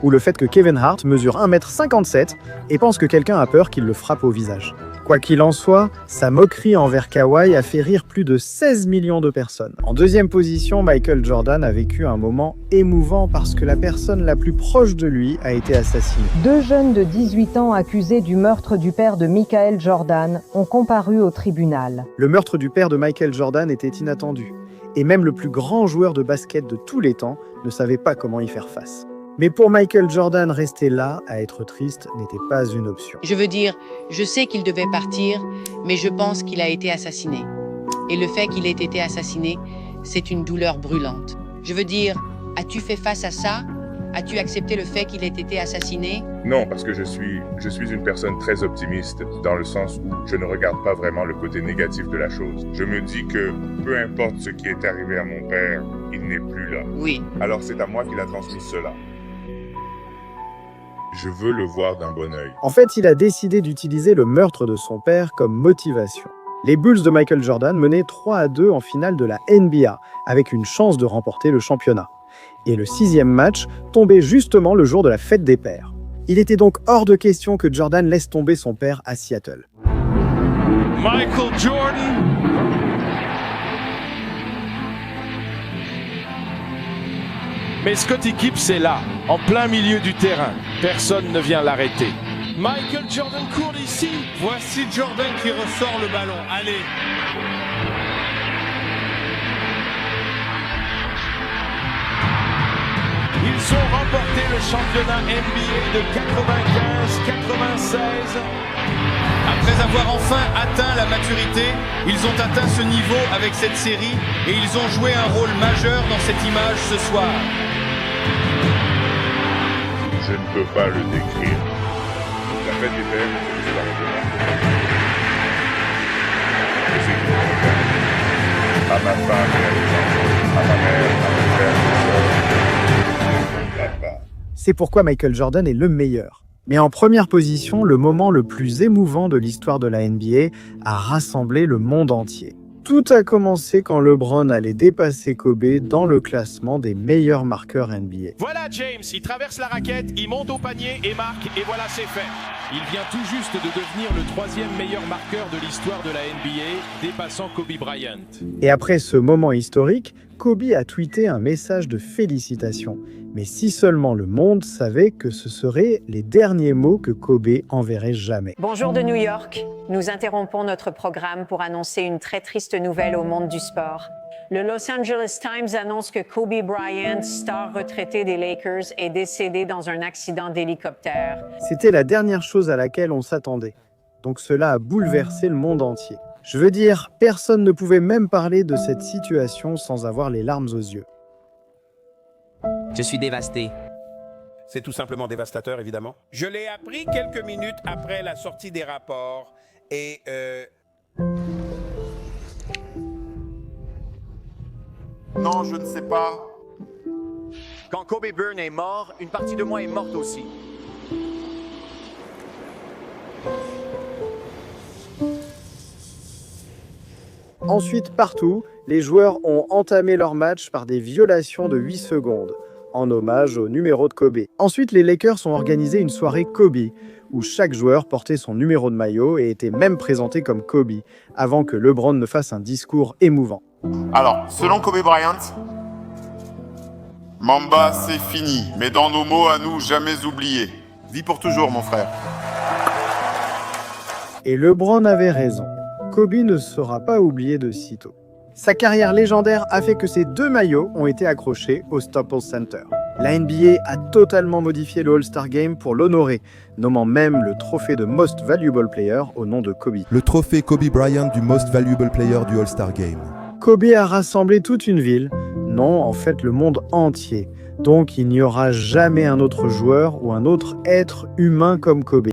Speaker 1: ou le fait que Kevin Hart mesure 1m57 et pense que quelqu'un a peur qu'il le frappe au visage. Quoi qu'il en soit, sa moquerie envers Kawhi a fait rire plus de 16 millions de personnes. En deuxième position, Michael Jordan a vécu un moment émouvant parce que la personne la plus proche de lui a été assassinée.
Speaker 13: 2 jeunes de 18 ans accusés du meurtre du père de Michael Jordan ont comparu au tribunal.
Speaker 1: Le meurtre du père de Michael Jordan était inattendu, et même le plus grand joueur de basket de tous les temps ne savait pas comment y faire face. Mais pour Michael Jordan, rester là, à être triste, n'était pas une option.
Speaker 27: Je veux dire, je sais qu'il devait partir, mais je pense qu'il a été assassiné. Et le fait qu'il ait été assassiné, c'est une douleur brûlante. Je veux dire, as-tu fait face à ça? As-tu accepté le fait qu'il ait été assassiné?
Speaker 14: Non, parce que je suis une personne très optimiste, dans le sens où je ne regarde pas vraiment le côté négatif de la chose. Je me dis que peu importe ce qui est arrivé à mon père, il n'est plus là.
Speaker 27: Oui.
Speaker 14: Alors c'est à moi qu'il a transmis cela. Je veux le voir d'un bon œil.
Speaker 1: En fait, il a décidé d'utiliser le meurtre de son père comme motivation. Les Bulls de Michael Jordan menaient 3-2 en finale de la NBA, avec une chance de remporter le championnat. Et le 6e match tombait justement le jour de la fête des pères. Il était donc hors de question que Jordan laisse tomber son père à Seattle.
Speaker 7: Michael Jordan. Mais Scottie Gibbs est là, en plein milieu du terrain. Personne ne vient l'arrêter. Michael Jordan court ici. Voici Jordan qui ressort le ballon. Allez. Ils ont remporté le championnat NBA de 95-96. Après avoir enfin atteint la maturité, ils ont atteint ce niveau avec cette série et ils ont joué un rôle majeur dans cette image ce soir.
Speaker 14: Je ne peux pas le décrire. La fête des pères, c'est la à ma femme et à mes enfants, à ma mère, à mon frère, à mon papa.
Speaker 1: C'est pourquoi Michael Jordan est le meilleur. Mais en première position, le moment le plus émouvant de l'histoire de la NBA a rassemblé le monde entier. Tout a commencé quand LeBron allait dépasser Kobe dans le classement des meilleurs marqueurs NBA.
Speaker 7: Voilà James, il traverse la raquette, il monte au panier et marque, et voilà c'est fait. Il vient tout juste de devenir le 3e meilleur marqueur de l'histoire de la NBA, dépassant Kobe Bryant.
Speaker 1: Et après ce moment historique, Kobe a tweeté un message de félicitations. Mais si seulement le monde savait que ce seraient les derniers mots que Kobe enverrait jamais.
Speaker 9: Bonjour de New York. Nous interrompons notre programme pour annoncer une très triste nouvelle au monde du sport. Le Los Angeles Times annonce que Kobe Bryant, star retraité des Lakers, est décédé dans un accident d'hélicoptère.
Speaker 1: C'était la dernière chose à laquelle on s'attendait. Donc cela a bouleversé le monde entier. Je veux dire, personne ne pouvait même parler de cette situation sans avoir les larmes aux yeux.
Speaker 15: Je suis dévasté.
Speaker 18: C'est tout simplement dévastateur, évidemment. Je l'ai appris quelques minutes après la sortie des rapports et
Speaker 22: Non, je ne sais pas.
Speaker 18: Quand Kobe Bryant est mort, une partie de moi est morte aussi.
Speaker 1: Ensuite, partout, les joueurs ont entamé leur match par des violations de 8 secondes, en hommage au numéro de Kobe. Ensuite, les Lakers ont organisé une soirée Kobe, où chaque joueur portait son numéro de maillot et était même présenté comme Kobe, avant que LeBron ne fasse un discours émouvant.
Speaker 22: Alors, selon Kobe Bryant, Mamba, c'est fini, mais dans nos mots à nous, jamais oublié. Vis pour toujours, mon frère.
Speaker 1: Et LeBron avait raison. Kobe ne sera pas oublié de sitôt. Sa carrière légendaire a fait que ces 2 maillots ont été accrochés au Staples Center. La NBA a totalement modifié le All-Star Game pour l'honorer, nommant même le trophée de Most Valuable Player au nom de Kobe.
Speaker 4: Le trophée Kobe Bryant du Most Valuable Player du All-Star Game.
Speaker 1: Kobe a rassemblé toute une ville, non, en fait le monde entier. Donc il n'y aura jamais un autre joueur ou un autre être humain comme Kobe.